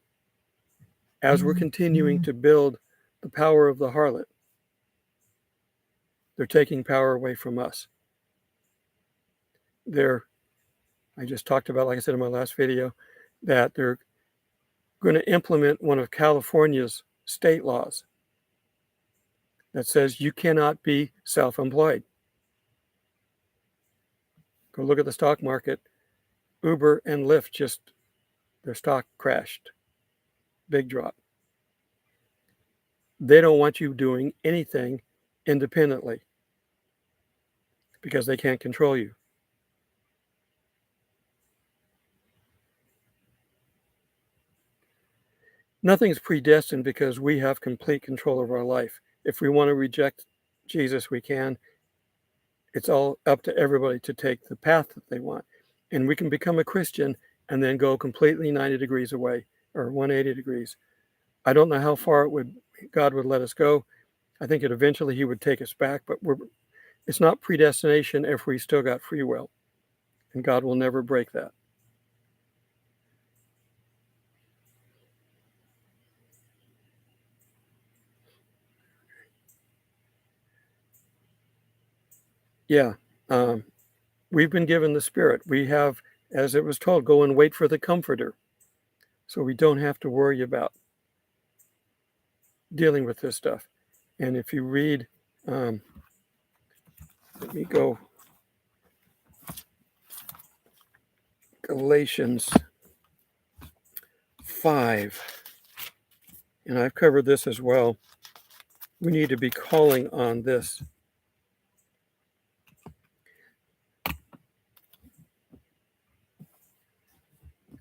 As we're continuing to build the power of the harlot, they're taking power away from us. I just talked about, like I said in my last video, that they're going to implement one of California's state laws that says you cannot be self-employed. Go look at the stock market. Uber and Lyft their stock crashed. Big drop. They don't want you doing anything independently because they can't control you. Nothing's predestined because we have complete control of our life. If we want to reject Jesus, we can. It's all up to everybody to take the path that they want. And we can become a Christian and then go completely 90 degrees away or 180 degrees. I don't know how far God would let us go. I think eventually he would take us back, but it's not predestination if we still got free will. And God will never break that. Yeah, we've been given the Spirit. We have, as it was told, go and wait for the Comforter. So we don't have to worry about dealing with this stuff. And if you read, let me go, Galatians 5, and I've covered this as well. We need to be calling on this.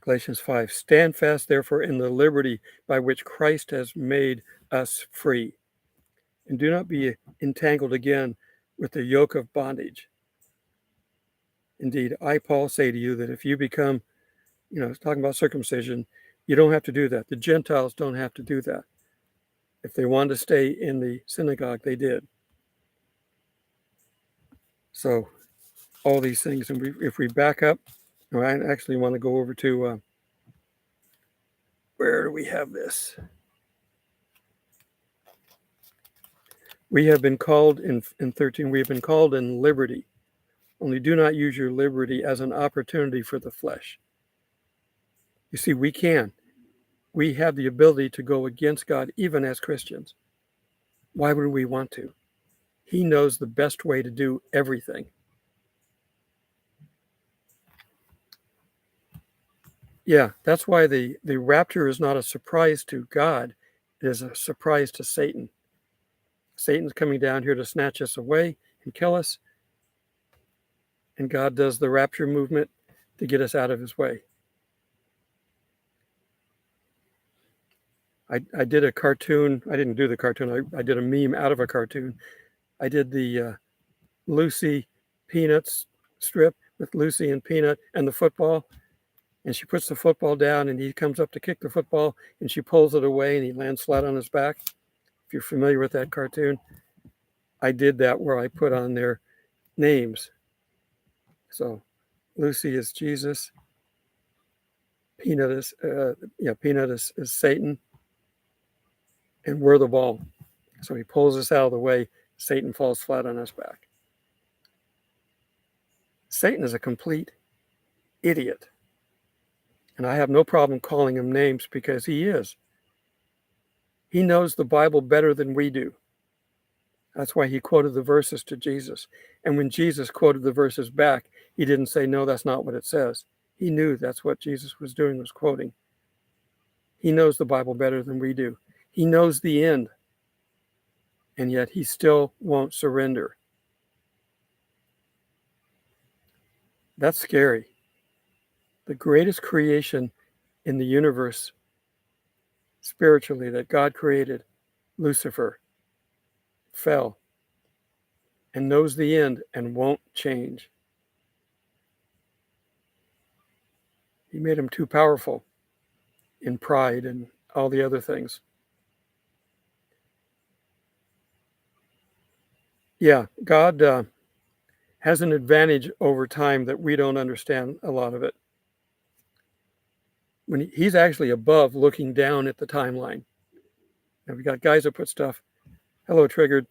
Galatians 5, stand fast, therefore, in the liberty by which Christ has made us free. And do not be entangled again with the yoke of bondage. Indeed, I, Paul, say to you that if you become, talking about circumcision, you don't have to do that. The Gentiles don't have to do that. If they wanted to stay in the synagogue, they did. So all these things, and if we back up, I actually want to go over to, where do we have this? We have been called in 13, we have been called in liberty. Only do not use your liberty as an opportunity for the flesh. You see, we can. We have the ability to go against God even as Christians. Why would we want to? He knows the best way to do everything. Yeah, that's why the rapture is not a surprise to God. It is a surprise to Satan. Satan's coming down here to snatch us away and kill us. And God does the rapture movement to get us out of his way. I did a cartoon. I didn't do the cartoon. I did a meme out of a cartoon. I did the Lucy Peanuts strip with Lucy and Peanut and the football. And she puts the football down and he comes up to kick the football and she pulls it away and he lands flat on his back. If you're familiar with that cartoon, I did that where I put on their names. So Lucy is Jesus. Peanut is Satan, and we're the ball. So he pulls us out of the way. Satan falls flat on his back. Satan is a complete idiot. And I have no problem calling him names because he is. He knows the Bible better than we do. That's why he quoted the verses to Jesus. And when Jesus quoted the verses back, he didn't say, no, that's not what it says. He knew that's what Jesus was doing, was quoting. He knows the Bible better than we do. He knows the end. And yet he still won't surrender. That's scary. The greatest creation in the universe, spiritually, that God created, Lucifer, fell and knows the end and won't change. He made him too powerful in pride and all the other things. Yeah, God has an advantage over time that we don't understand a lot of it. When he's actually above, looking down at the timeline. Now we got guys that put stuff, hello Triggered,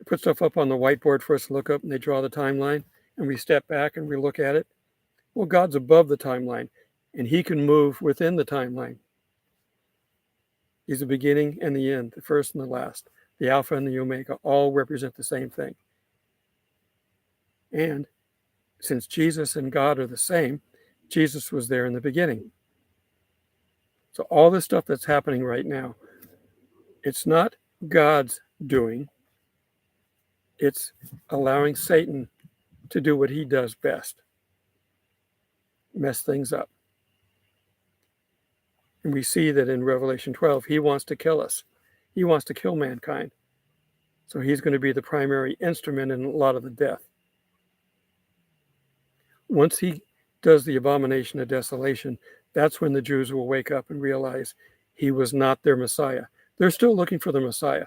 put stuff up on the whiteboard for us to look up, and they draw the timeline, and we step back and we look at it. Well, God's above the timeline, and he can move within the timeline. He's the beginning and the end, the first and the last. The Alpha and the Omega all represent the same thing. And since Jesus and God are the same, Jesus was there in the beginning. So all this stuff that's happening right now, it's not God's doing. It's allowing Satan to do what he does best, mess things up. And we see that in Revelation 12, he wants to kill us. He wants to kill mankind. So he's going to be the primary instrument in a lot of the death. Once he does the abomination of desolation, that's when the Jews will wake up and realize he was not their Messiah. They're still looking for the Messiah.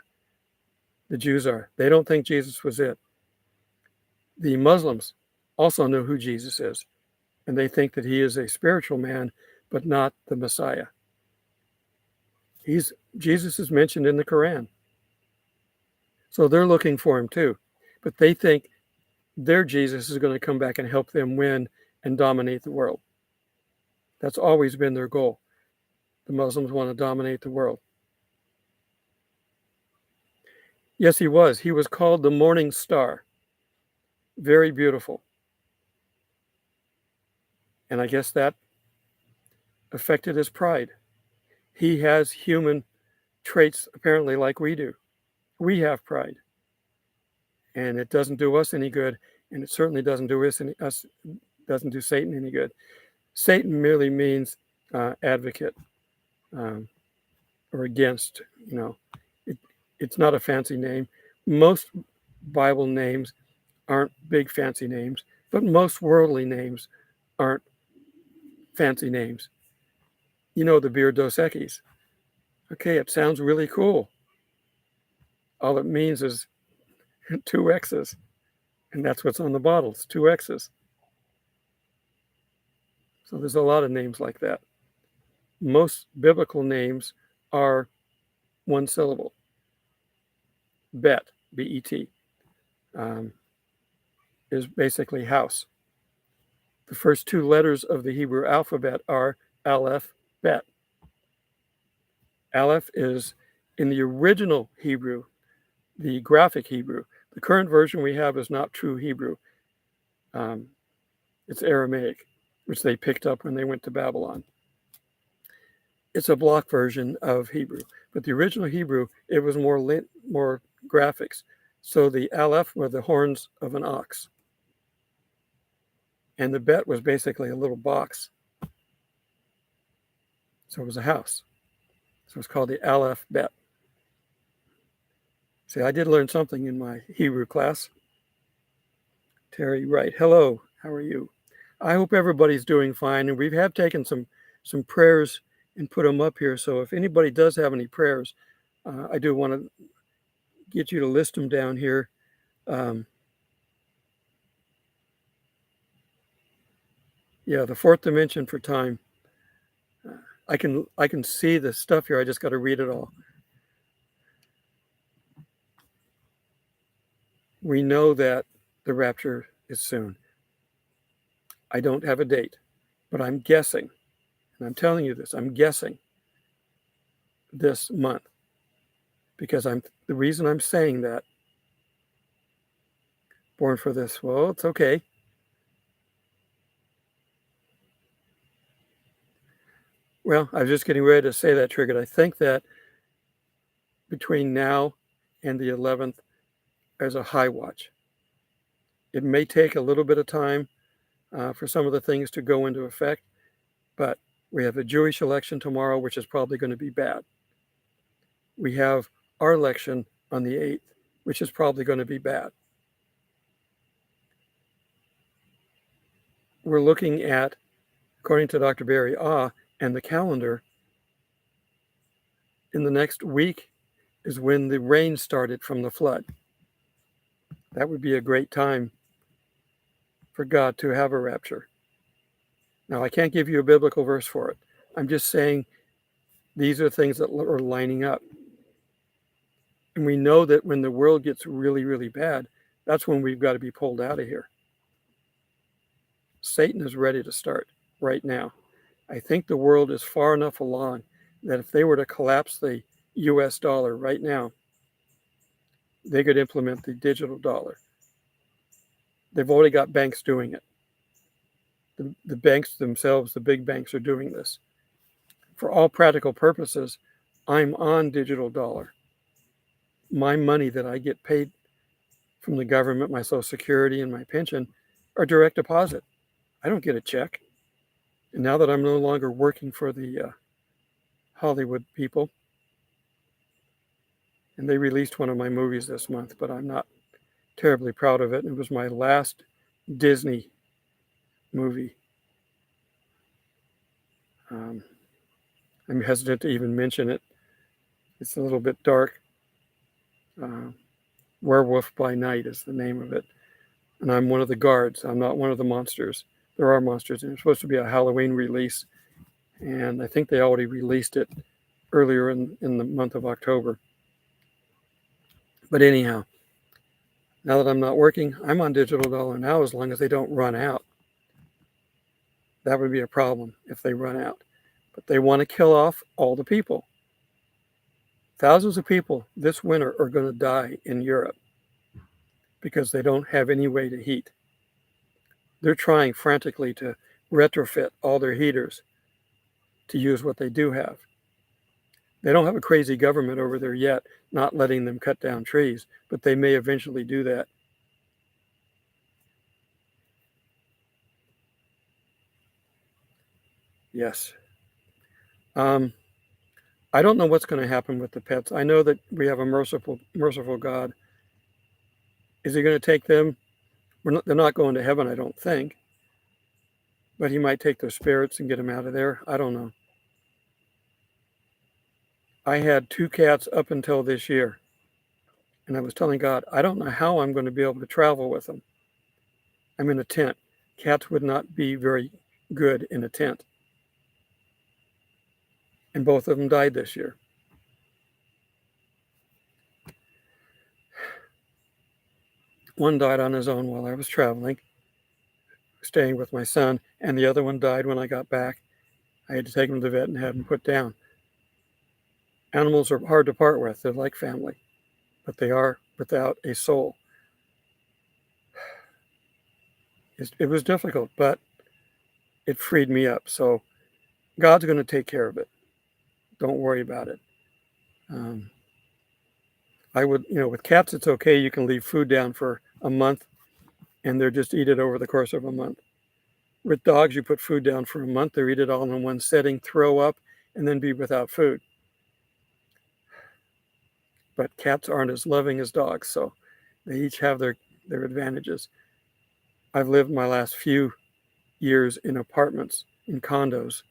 The Jews are. They don't think Jesus was it. The Muslims also know who Jesus is, and they think that he is a spiritual man, but not the Messiah. Jesus is mentioned in the Quran. So they're looking for him too. But they think their Jesus is going to come back and help them win and dominate the world. That's always been their goal. The Muslims want to dominate the world. Yes, he was. He was called the Morning Star. Very beautiful. And I guess that affected his pride. He has human traits apparently like we do. We have pride. And it doesn't do us any good, and it certainly doesn't do doesn't do Satan any good. Satan merely means advocate or against. It's not a fancy name. Most Bible names aren't big fancy names, but most worldly names aren't fancy names. The beer Dos Equis. Okay, it sounds really cool. All it means is 2 X's, and that's what's on the bottle. It's 2 X's. So there's a lot of names like that. Most biblical names are 1 syllable. Bet, B-E-T, is basically house. The first 2 letters of the Hebrew alphabet are Aleph, Bet. Aleph is in the original Hebrew, the graphic Hebrew. The current version we have is not true Hebrew. It's Aramaic, which they picked up when they went to Babylon. It's a block version of Hebrew. But the original Hebrew, it was more graphics. So the Aleph were the horns of an ox. And the Bet was basically a little box. So it was a house. So it's called the Aleph Bet. See, I did learn something in my Hebrew class. Terry Wright, hello, how are you? I hope everybody's doing fine, and we have taken some prayers and put them up here. So if anybody does have any prayers, I do want to get you to list them down here. Yeah, the fourth dimension for time. I can see the stuff here. I just got to read it all. We know that the rapture is soon. I don't have a date, but I'm guessing, and I'm telling you this, I'm guessing this month, because the reason I'm saying that, born for this, well, it's okay. Well, I was just getting ready to say that, Triggered. I think that between now and the 11th, there's a high watch. It may take a little bit of time for some of the things to go into effect, but we have a Jewish election tomorrow, which is probably going to be bad. We have our election on the 8th, which is probably going to be bad. We're looking at, according to Dr. Barry and the calendar, in the next week is when the rain started from the flood. That would be a great time for God to have a rapture. Now, I can't give you a biblical verse for it. I'm just saying these are things that are lining up. And we know that when the world gets really, really bad, that's when we've got to be pulled out of here. Satan is ready to start right now. I think the world is far enough along that if they were to collapse the US dollar right now, they could implement the digital dollar. They've already got banks doing it. The banks themselves, the big banks, are doing this. For all practical purposes, I'm on digital dollar. My money that I get paid from the government, my Social Security and my pension, are direct deposit. I don't get a check. And now that I'm no longer working for the Hollywood people, and they released one of my movies this month, but I'm not terribly proud of it. It was my last Disney movie. I'm hesitant to even mention it. It's a little bit dark. Werewolf by Night is the name of it. And I'm one of the guards. I'm not one of the monsters. There are monsters, and it's supposed to be a Halloween release. And I think they already released it earlier in the month of October. But anyhow, now that I'm not working, I'm on digital dollar now, as long as they don't run out. That would be a problem if they run out. But they want to kill off all the people. Thousands of people this winter are going to die in Europe because they don't have any way to heat. They're trying frantically to retrofit all their heaters to use what they do have. They don't have a crazy government over there yet, not letting them cut down trees, but they may eventually do that. Yes. I don't know what's going to happen with the pets. I know that we have a merciful God. Is he going to take them? They're not going to heaven, I don't think. But he might take their spirits and get them out of there. I don't know. I had 2 cats up until this year. And I was telling God, I don't know how I'm going to be able to travel with them. I'm in a tent. Cats would not be very good in a tent. And both of them died this year. One died on his own while I was traveling, staying with my son, and the other one died when I got back. I had to take him to the vet and have him put down. Animals are hard to part with. They're like family, but they are without a soul. It was difficult, but it freed me up. So God's going to take care of it. Don't worry about it. I would, with cats, it's okay. You can leave food down for a month and they'll just eat it over the course of a month. With dogs, you put food down for a month, they eat it all in one setting, throw up, and then be without food. But cats aren't as loving as dogs, so they each have their advantages. I've lived my last few years in apartments, in condos,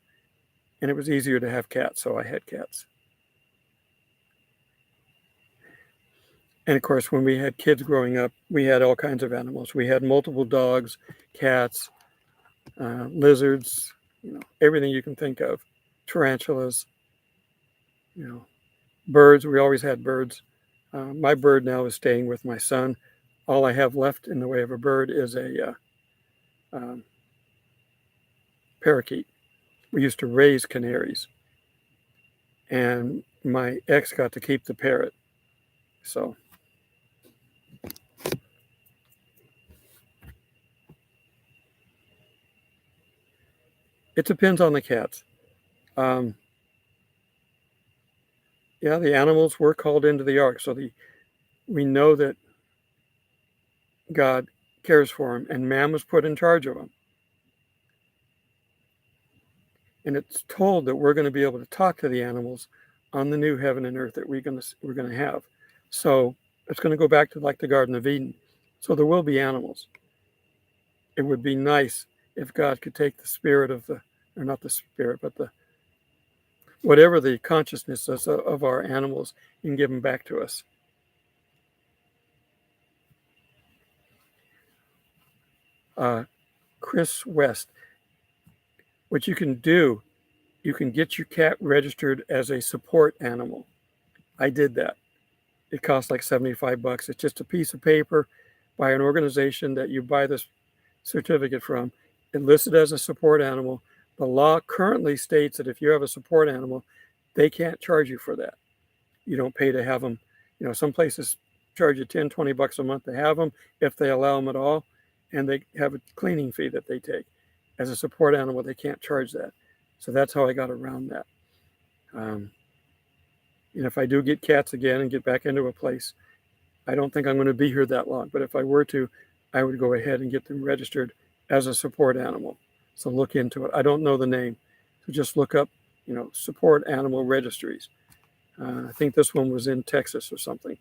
and it was easier to have cats, so I had cats. And of course, when we had kids growing up, we had all kinds of animals. We had multiple dogs, cats, lizards, everything you can think of, tarantulas, birds. We always had birds. My bird now is staying with my son. All I have left in the way of a bird is a parakeet. We used to raise canaries, and my ex got to keep the parrot. So it depends on the cats. Yeah, the animals were called into the ark, so we know that God cares for them, and man was put in charge of them. And it's told that we're going to be able to talk to the animals on the new heaven and earth that we're going to have. So it's going to go back to like the Garden of Eden. So there will be animals. It would be nice if God could take the spirit of or not the spirit, but whatever the consciousness is of our animals and give them back to us. Chris West, what you can do, you can get your cat registered as a support animal. I did that. It costs like $75. It's just a piece of paper by an organization that you buy this certificate from. It listed as a support animal. The law currently states that if you have a support animal, they can't charge you for that. You don't pay to have them. Some places charge you $10, $20 a month to have them if they allow them at all, and they have a cleaning fee that they take. As a support animal, they can't charge that. So that's how I got around that. If I do get cats again and get back into a place, I don't think I'm going to be here that long. But if I were to, I would go ahead and get them registered as a support animal. So look into it. I don't know the name. So just look up, support animal registries. I think this one was in Texas or something.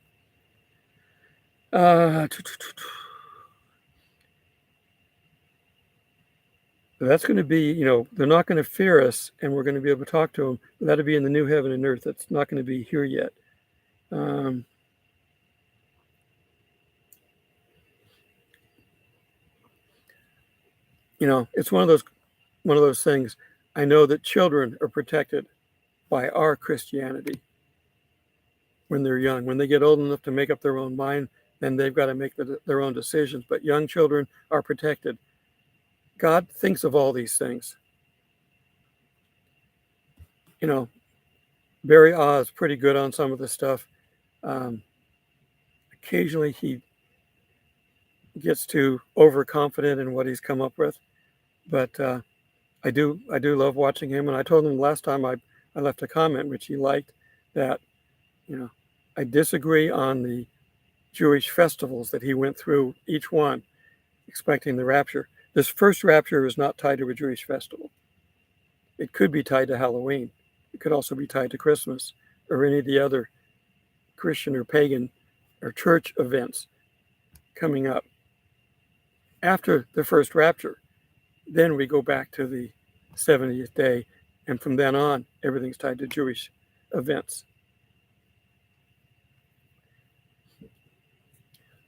That's going to be, they're not going to fear us, and we're going to be able to talk to them. That'll be in the new heaven and earth. That's not going to be here yet. It's one of those things. I know that children are protected by our Christianity when they're young. When they get old enough to make up their own mind, then they've got to make their own decisions. But young children are protected. God thinks of all these things. Barry Oz is pretty good on some of the stuff. Occasionally he gets too overconfident in what he's come up with, but I do love watching him. And I told him last time I left a comment which he liked, that I disagree on the Jewish festivals that he went through each one expecting the rapture. This first rapture is not tied to a Jewish festival. It could be tied to Halloween. It could also be tied to Christmas or any of the other Christian or pagan or church events coming up. After the first rapture, then we go back to the 70th day, and from then on, everything's tied to Jewish events.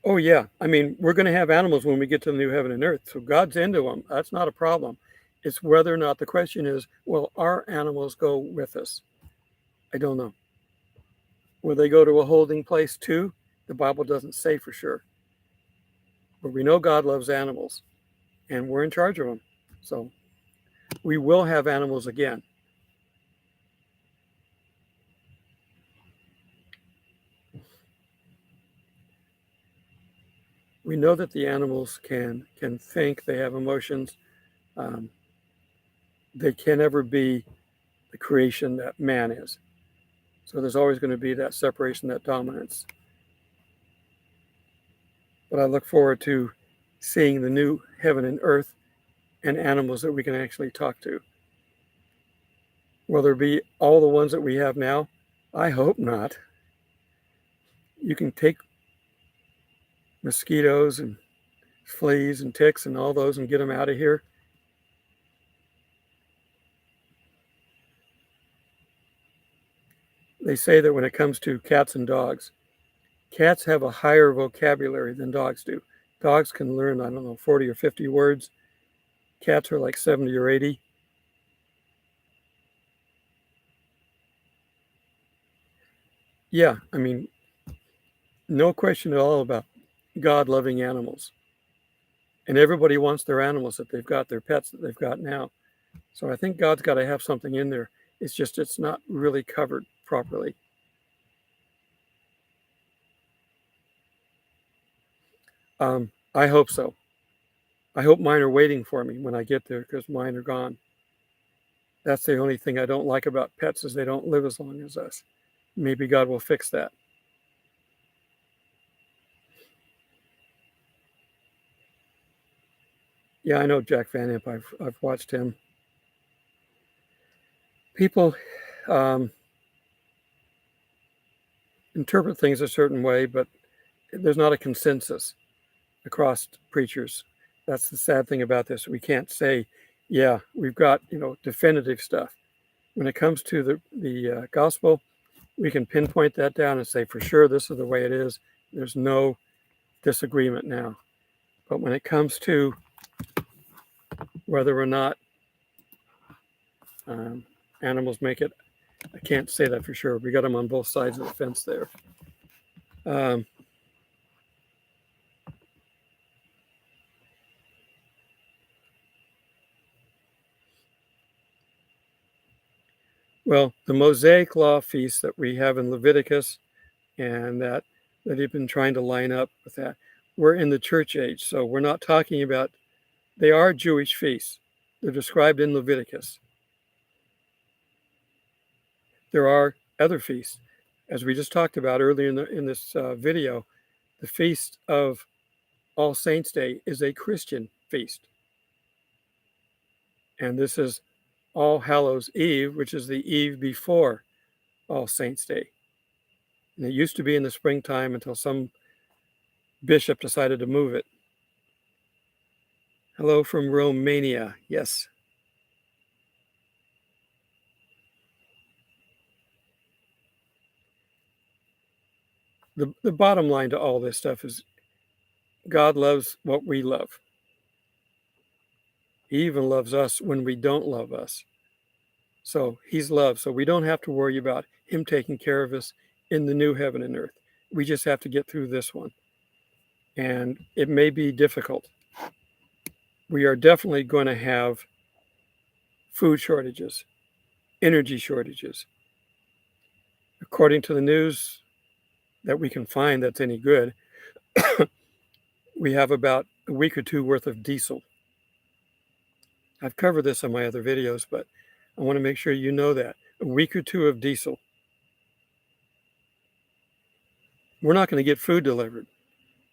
Oh, yeah. I mean, we're going to have animals when we get to the new heaven and earth. So God's into them. That's not a problem. It's whether or not, the question is, will our animals go with us? I don't know. Will they go to a holding place too? The Bible doesn't say for sure. But we know God loves animals, and we're in charge of them. So we will have animals again. We know that the animals can think, they have emotions. They can never be the creation that man is. So there's always going to be that separation, that dominance. But I look forward to seeing the new heaven and earth and animals that we can actually talk to. Will there be all the ones that we have now? I hope not. You can take mosquitoes and fleas and ticks and all those and get them out of here. They say that when it comes to cats and dogs, cats have a higher vocabulary than dogs do. Dogs can learn, 40 or 50 words. Cats are like 70 or 80. Yeah, I mean, no question at all about God loving animals. And everybody wants their animals that they've got, their pets that they've got now. So I think God's got to have something in there. It's just it's not really covered properly. I hope so. I hope mine are waiting for me when I get there because mine are gone. That's the only thing I don't like about pets is they don't live as long as us. Maybe God will fix that. Yeah, I know Jack Van Impe. I've watched him. People interpret things a certain way, but there's not a consensus across preachers. That's the sad thing about this. We can't say, yeah, we've got definitive stuff. When it comes to the gospel, we can pinpoint that down and say for sure this is the way it is. There's no disagreement now. But when it comes to whether or not animals make it, I can't say that for sure. We got them on both sides of the fence there. Well, the Mosaic Law feasts that we have in Leviticus and that they've been trying to line up with that, we're in the church age. So we're not talking about, they are Jewish feasts. They're described in Leviticus. There are other feasts. As we just talked about earlier in this video, the Feast of All Saints' Day is a Christian feast. And this is All Hallows Eve, which is the eve before All Saints' Day. And it used to be in the springtime until some bishop decided to move it. Hello from Romania. Yes. The bottom line to all this stuff is God loves what we love. He even loves us when we don't love us. So he's love. So we don't have to worry about him taking care of us in the new heaven and earth. We just have to get through this one. And it may be difficult. We are definitely going to have food shortages, energy shortages. According to the news that we can find that's any good, we have about a week or two worth of diesel. I've covered this in my other videos, but I want to make sure you know that. A week or two of diesel. We're not going to get food delivered.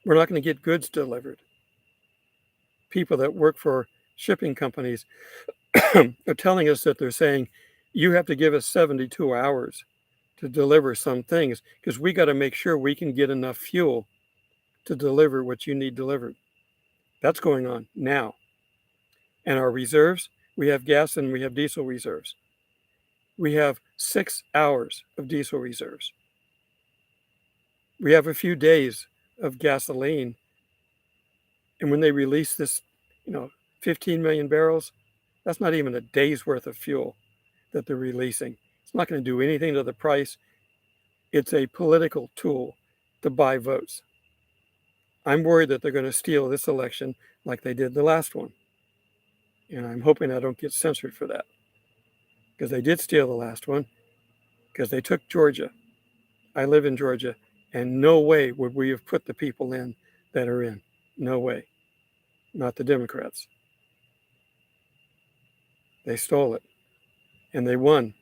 We're not going to get goods delivered. People that work for shipping companies are telling us that they're saying, you have to give us 72 hours to deliver some things because we got to make sure we can get enough fuel to deliver what you need delivered. That's going on now. And our reserves, we have gas and we have diesel reserves. We have 6 hours of diesel reserves. We have a few days of gasoline. And when they release this, 15 million barrels, that's not even a day's worth of fuel that they're releasing. It's not going to do anything to the price. It's a political tool to buy votes. I'm worried that they're going to steal this election like they did the last one. And I'm hoping I don't get censored for that. Because they did steal the last one. Because they took Georgia. I live in Georgia. And no way would we have put the people in that are in. No way. Not the Democrats. They stole it. And they won.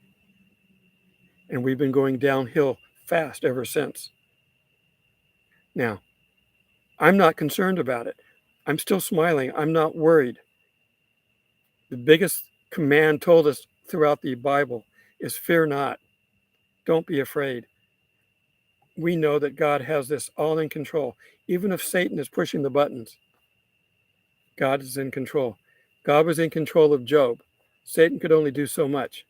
And we've been going downhill fast ever since. Now, I'm not concerned about it. I'm still smiling. I'm not worried. The biggest command told us throughout the Bible is fear not. Don't be afraid. We know that God has this all in control. Even if Satan is pushing the buttons, God is in control. God was in control of Job. Satan could only do so much.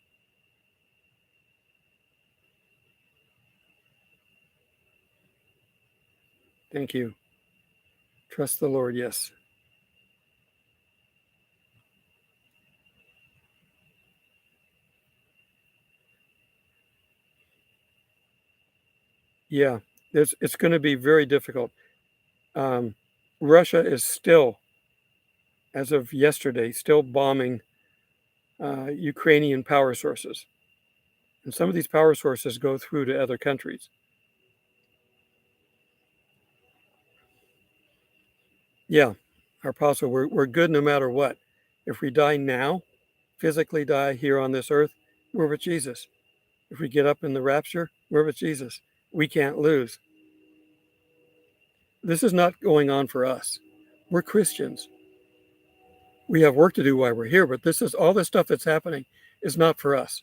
Thank you. Trust the Lord, yes. Yeah, it's going to be very difficult. Russia is still, as of yesterday, still bombing Ukrainian power sources. And some of these power sources go through to other countries. Yeah, our apostle, we're good no matter what. If we die now, physically die here on this earth, we're with Jesus. If we get up in the rapture, we're with Jesus. We can't lose. This is not going on for us. We're Christians. We have work to do while we're here, but this is all this stuff that's happening is not for us.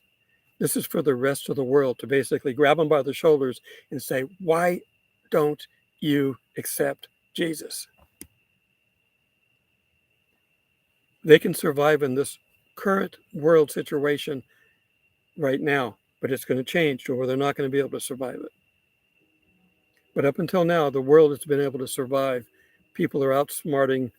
This is for the rest of the world to basically grab them by the shoulders and say, why don't you accept Jesus? They can survive in this current world situation right now, but it's going to change to where they're not going to be able to survive it. But up until now, the world has been able to survive. People are outsmarting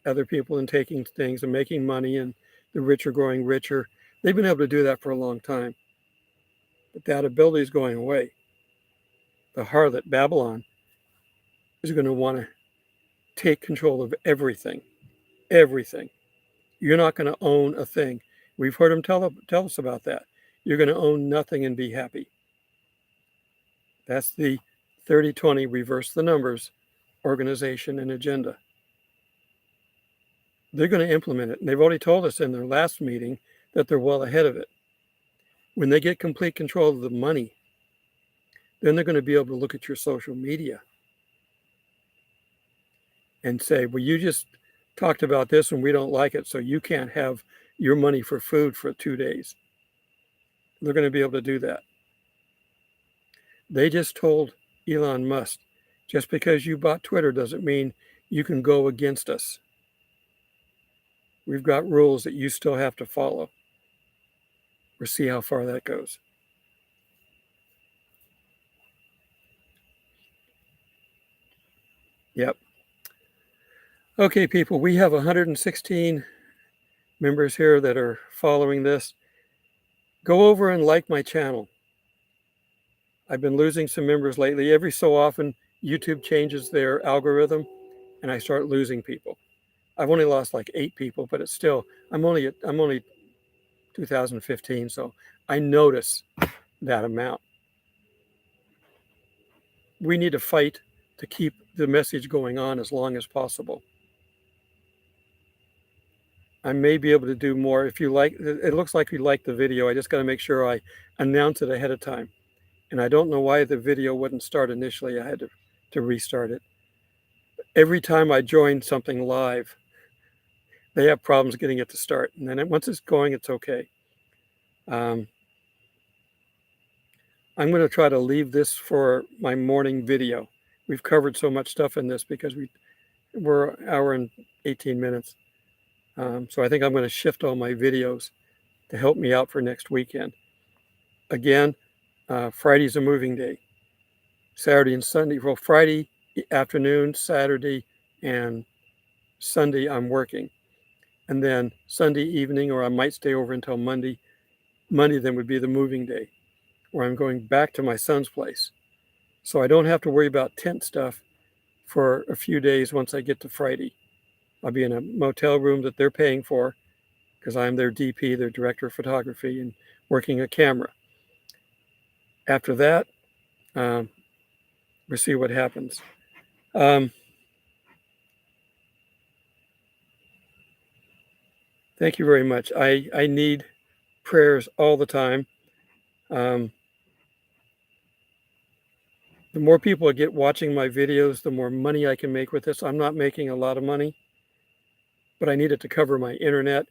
other people and taking things and making money, and the rich are growing richer. They've been able to do that for a long time. But that ability is going away. The harlot, Babylon, is going to want to take control of everything. Everything. You're not going to own a thing. We've heard him tell us about that. You're going to own nothing and be happy. That's the 30-20 reverse the numbers organization and agenda. They're going to implement it. And they've already told us in their last meeting that they're well ahead of it. When they get complete control of the money, then they're going to be able to look at your social media and say, well, you just talked about this and we don't like it, so you can't have your money for food for 2 days. They're going to be able to do that. They just told Elon Musk, just because you bought Twitter doesn't mean you can go against us. We've got rules that you still have to follow. We'll see how far that goes. Yep. Okay, people, we have 116 members here that are following this. Go over and like my channel. I've been losing some members lately. Every so often, YouTube changes their algorithm and I start losing people. I've only lost like 8 people, but it's still, I'm only 2015, so I notice that amount. We need to fight to keep the message going on as long as possible. I may be able to do more. If you like, it looks like you like the video. I just got to make sure I announce it ahead of time. And I don't know why the video wouldn't start initially. I had to restart it. Every time I join something live, they have problems getting it to start. And then once it's going, it's okay. I'm going to try to leave this for my morning video. We've covered so much stuff in this because we're an hour and 18 minutes. So I think I'm going to shift all my videos to help me out for next weekend. Again, Friday's a moving day. Saturday and Sunday, well, Friday afternoon, Saturday, and Sunday I'm working. And then Sunday evening, or I might stay over until Monday. Monday then would be the moving day, where I'm going back to my son's place. So I don't have to worry about tent stuff for a few days once I get to Friday. I'll be in a motel room that they're paying for because I'm their DP, their director of photography, and working a camera. After that, we'll see what happens. Thank you very much. I need prayers all the time. The more people I get watching my videos, the more money I can make with this. I'm not making a lot of money, but I need it to cover my internet.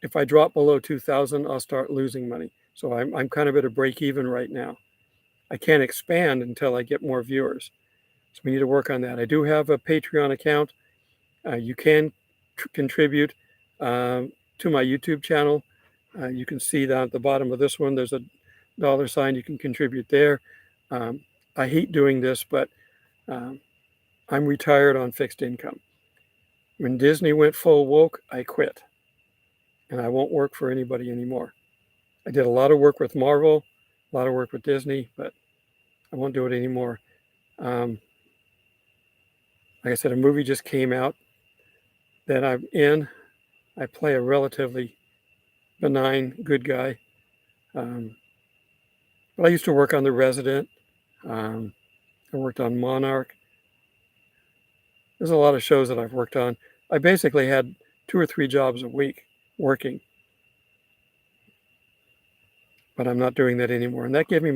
If I drop below 2,000, I'll start losing money. So I'm kind of at a break even right now. I can't expand until I get more viewers. So we need to work on that. I do have a Patreon account. You can contribute to my YouTube channel. You can see down at the bottom of this one, there's a $sign. You can contribute there. I hate doing this, but I'm retired on fixed income. When Disney went full woke, I quit. And I won't work for anybody anymore. I did a lot of work with Marvel, a lot of work with Disney, but I won't do it anymore. Like I said, a movie just came out that I'm in. I play a relatively benign good guy. But I used to work on The Resident. I worked on Monarch. There's a lot of shows that I've worked on. I basically had 2 or 3 jobs a week working, but I'm not doing that anymore. And that gave me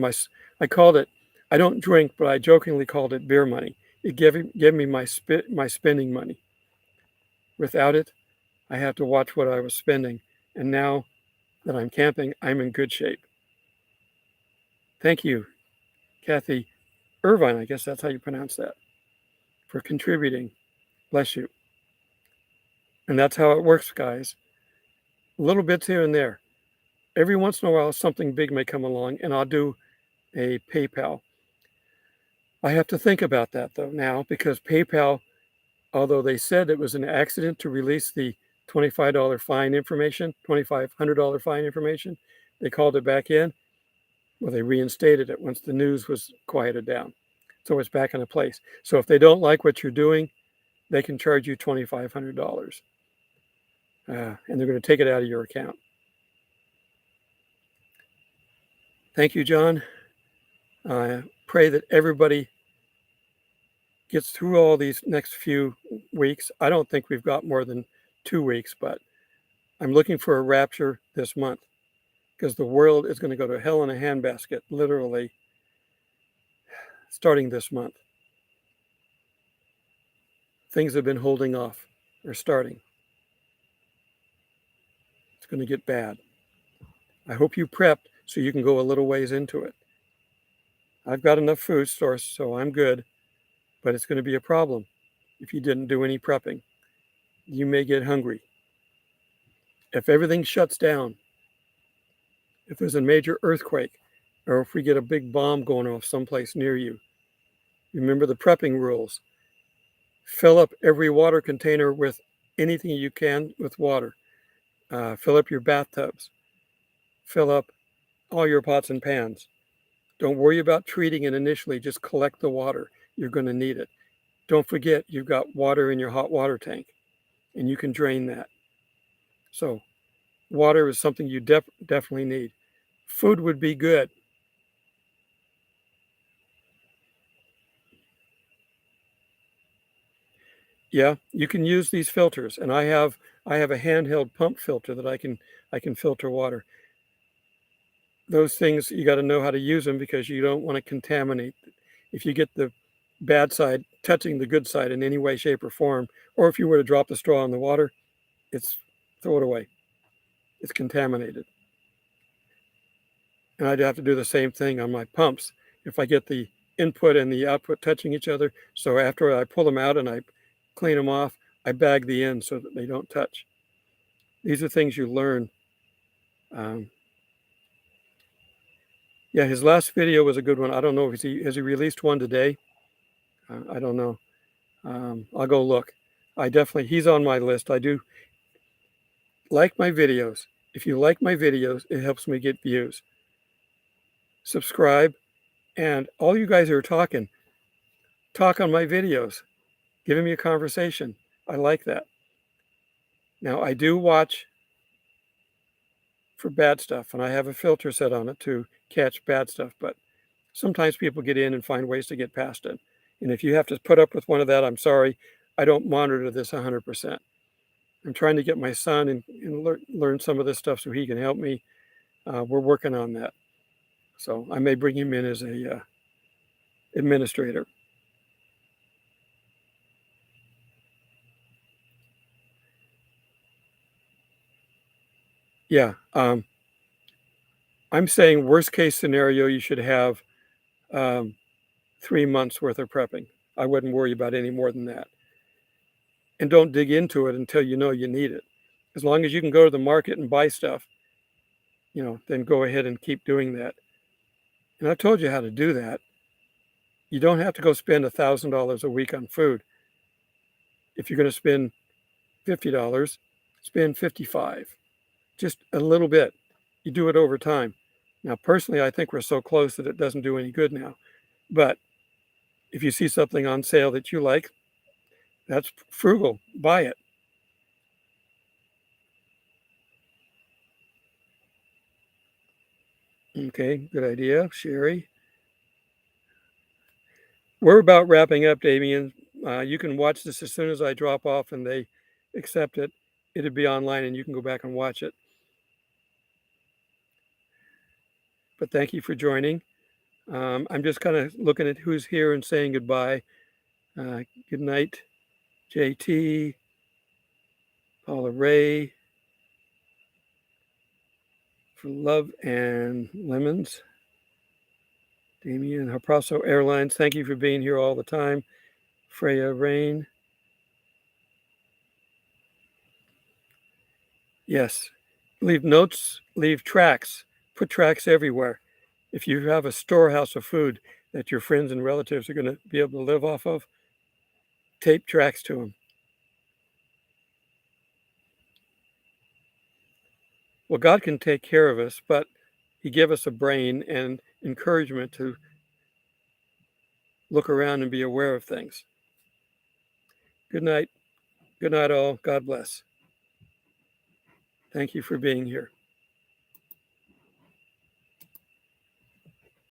I called it, I don't drink, but I jokingly called it beer money. It gave me my spending money. Without it, I have to watch what I was spending. And now that I'm camping, I'm in good shape. Thank you, Kathy Irvine, I guess that's how you pronounce that, for contributing. Bless you. And that's how it works, guys. Little bits here and there. Every once in a while, something big may come along, and I'll do a PayPal. I have to think about that, though, now, because PayPal, although they said it was an accident to release the $25 fine information, $2,500 fine information, they called it back in. Well, they reinstated it once the news was quieted down. So it's back into place. So if they don't like what you're doing, they can charge you $2,500. And they're going to take it out of your account. Thank you, John. I pray that everybody gets through all these next few weeks. I don't think we've got more than 2 weeks, but I'm looking for a rapture this month because the world is going to go to hell in a handbasket, literally, starting this month. Things have been holding off. They're starting. It's going to get bad. I hope you prepped so you can go a little ways into it. I've got enough food stores, so I'm good, but it's going to be a problem if you didn't do any prepping. You may get hungry. If everything shuts down, if there's a major earthquake, or if we get a big bomb going off someplace near you, remember the prepping rules. Fill up every water container with anything you can with water. Fill up your bathtubs. Fill up all your pots and pans. Don't worry about treating it initially. Just collect the water. You're going to need it. Don't forget you've got water in your hot water tank, and you can drain that. So water is something you definitely need. Food would be good. Yeah, you can use these filters, and I have a handheld pump filter that I can filter water. Those things, you got to know how to use them because you don't want to contaminate. If you get the bad side touching the good side in any way, shape, or form, or if you were to drop the straw in the water, throw it away. It's contaminated. And I'd have to do the same thing on my pumps if I get the input and the output touching each other. So after I pull them out and I clean them off, I bag the ends so that they don't touch. These are things you learn. Yeah, his last video was a good one. I don't know if has he released one today. I don't know. I'll go look. He's on my list. I do like my videos. If you like my videos, it helps me get views. Subscribe, and all you guys who are talking, talk on my videos. Giving me a conversation. I like that. Now, I do watch for bad stuff, and I have a filter set on it to catch bad stuff, but sometimes people get in and find ways to get past it. And if you have to put up with one of that, I'm sorry. I don't monitor this 100%. I'm trying to get my son and learn some of this stuff so he can help me. We're working on that. So I may bring him in as a administrator. Yeah. I'm saying worst case scenario, you should have 3 months worth of prepping. I wouldn't worry about any more than that. And don't dig into it until you know you need it. As long as you can go to the market and buy stuff, then go ahead and keep doing that. And I've told you how to do that. You don't have to go spend $1,000 a week on food. If you're going to spend $50, spend $55. Just a little bit. You do it over time. Now, personally, I think we're so close that it doesn't do any good now. But If you see something on sale that you like, that's frugal. Buy it. Okay, good idea, Sherry. We're about wrapping up, Damien. You can watch this as soon as I drop off and they accept it. It'll be online and you can go back and watch it. But thank you for joining. I'm just kind of looking at who's here and saying goodbye. Good night, JT, Paula Ray, for Love and Lemons, Damien, Hapraso Airlines, thank you for being here all the time. Freya Rain. Yes, leave notes, leave tracks, put tracks everywhere. If you have a storehouse of food that your friends and relatives are going to be able to live off of, tape tracks to them. Well, God can take care of us, but He gave us a brain and encouragement to look around and be aware of things. Good night. Good night, all. God bless. Thank you for being here.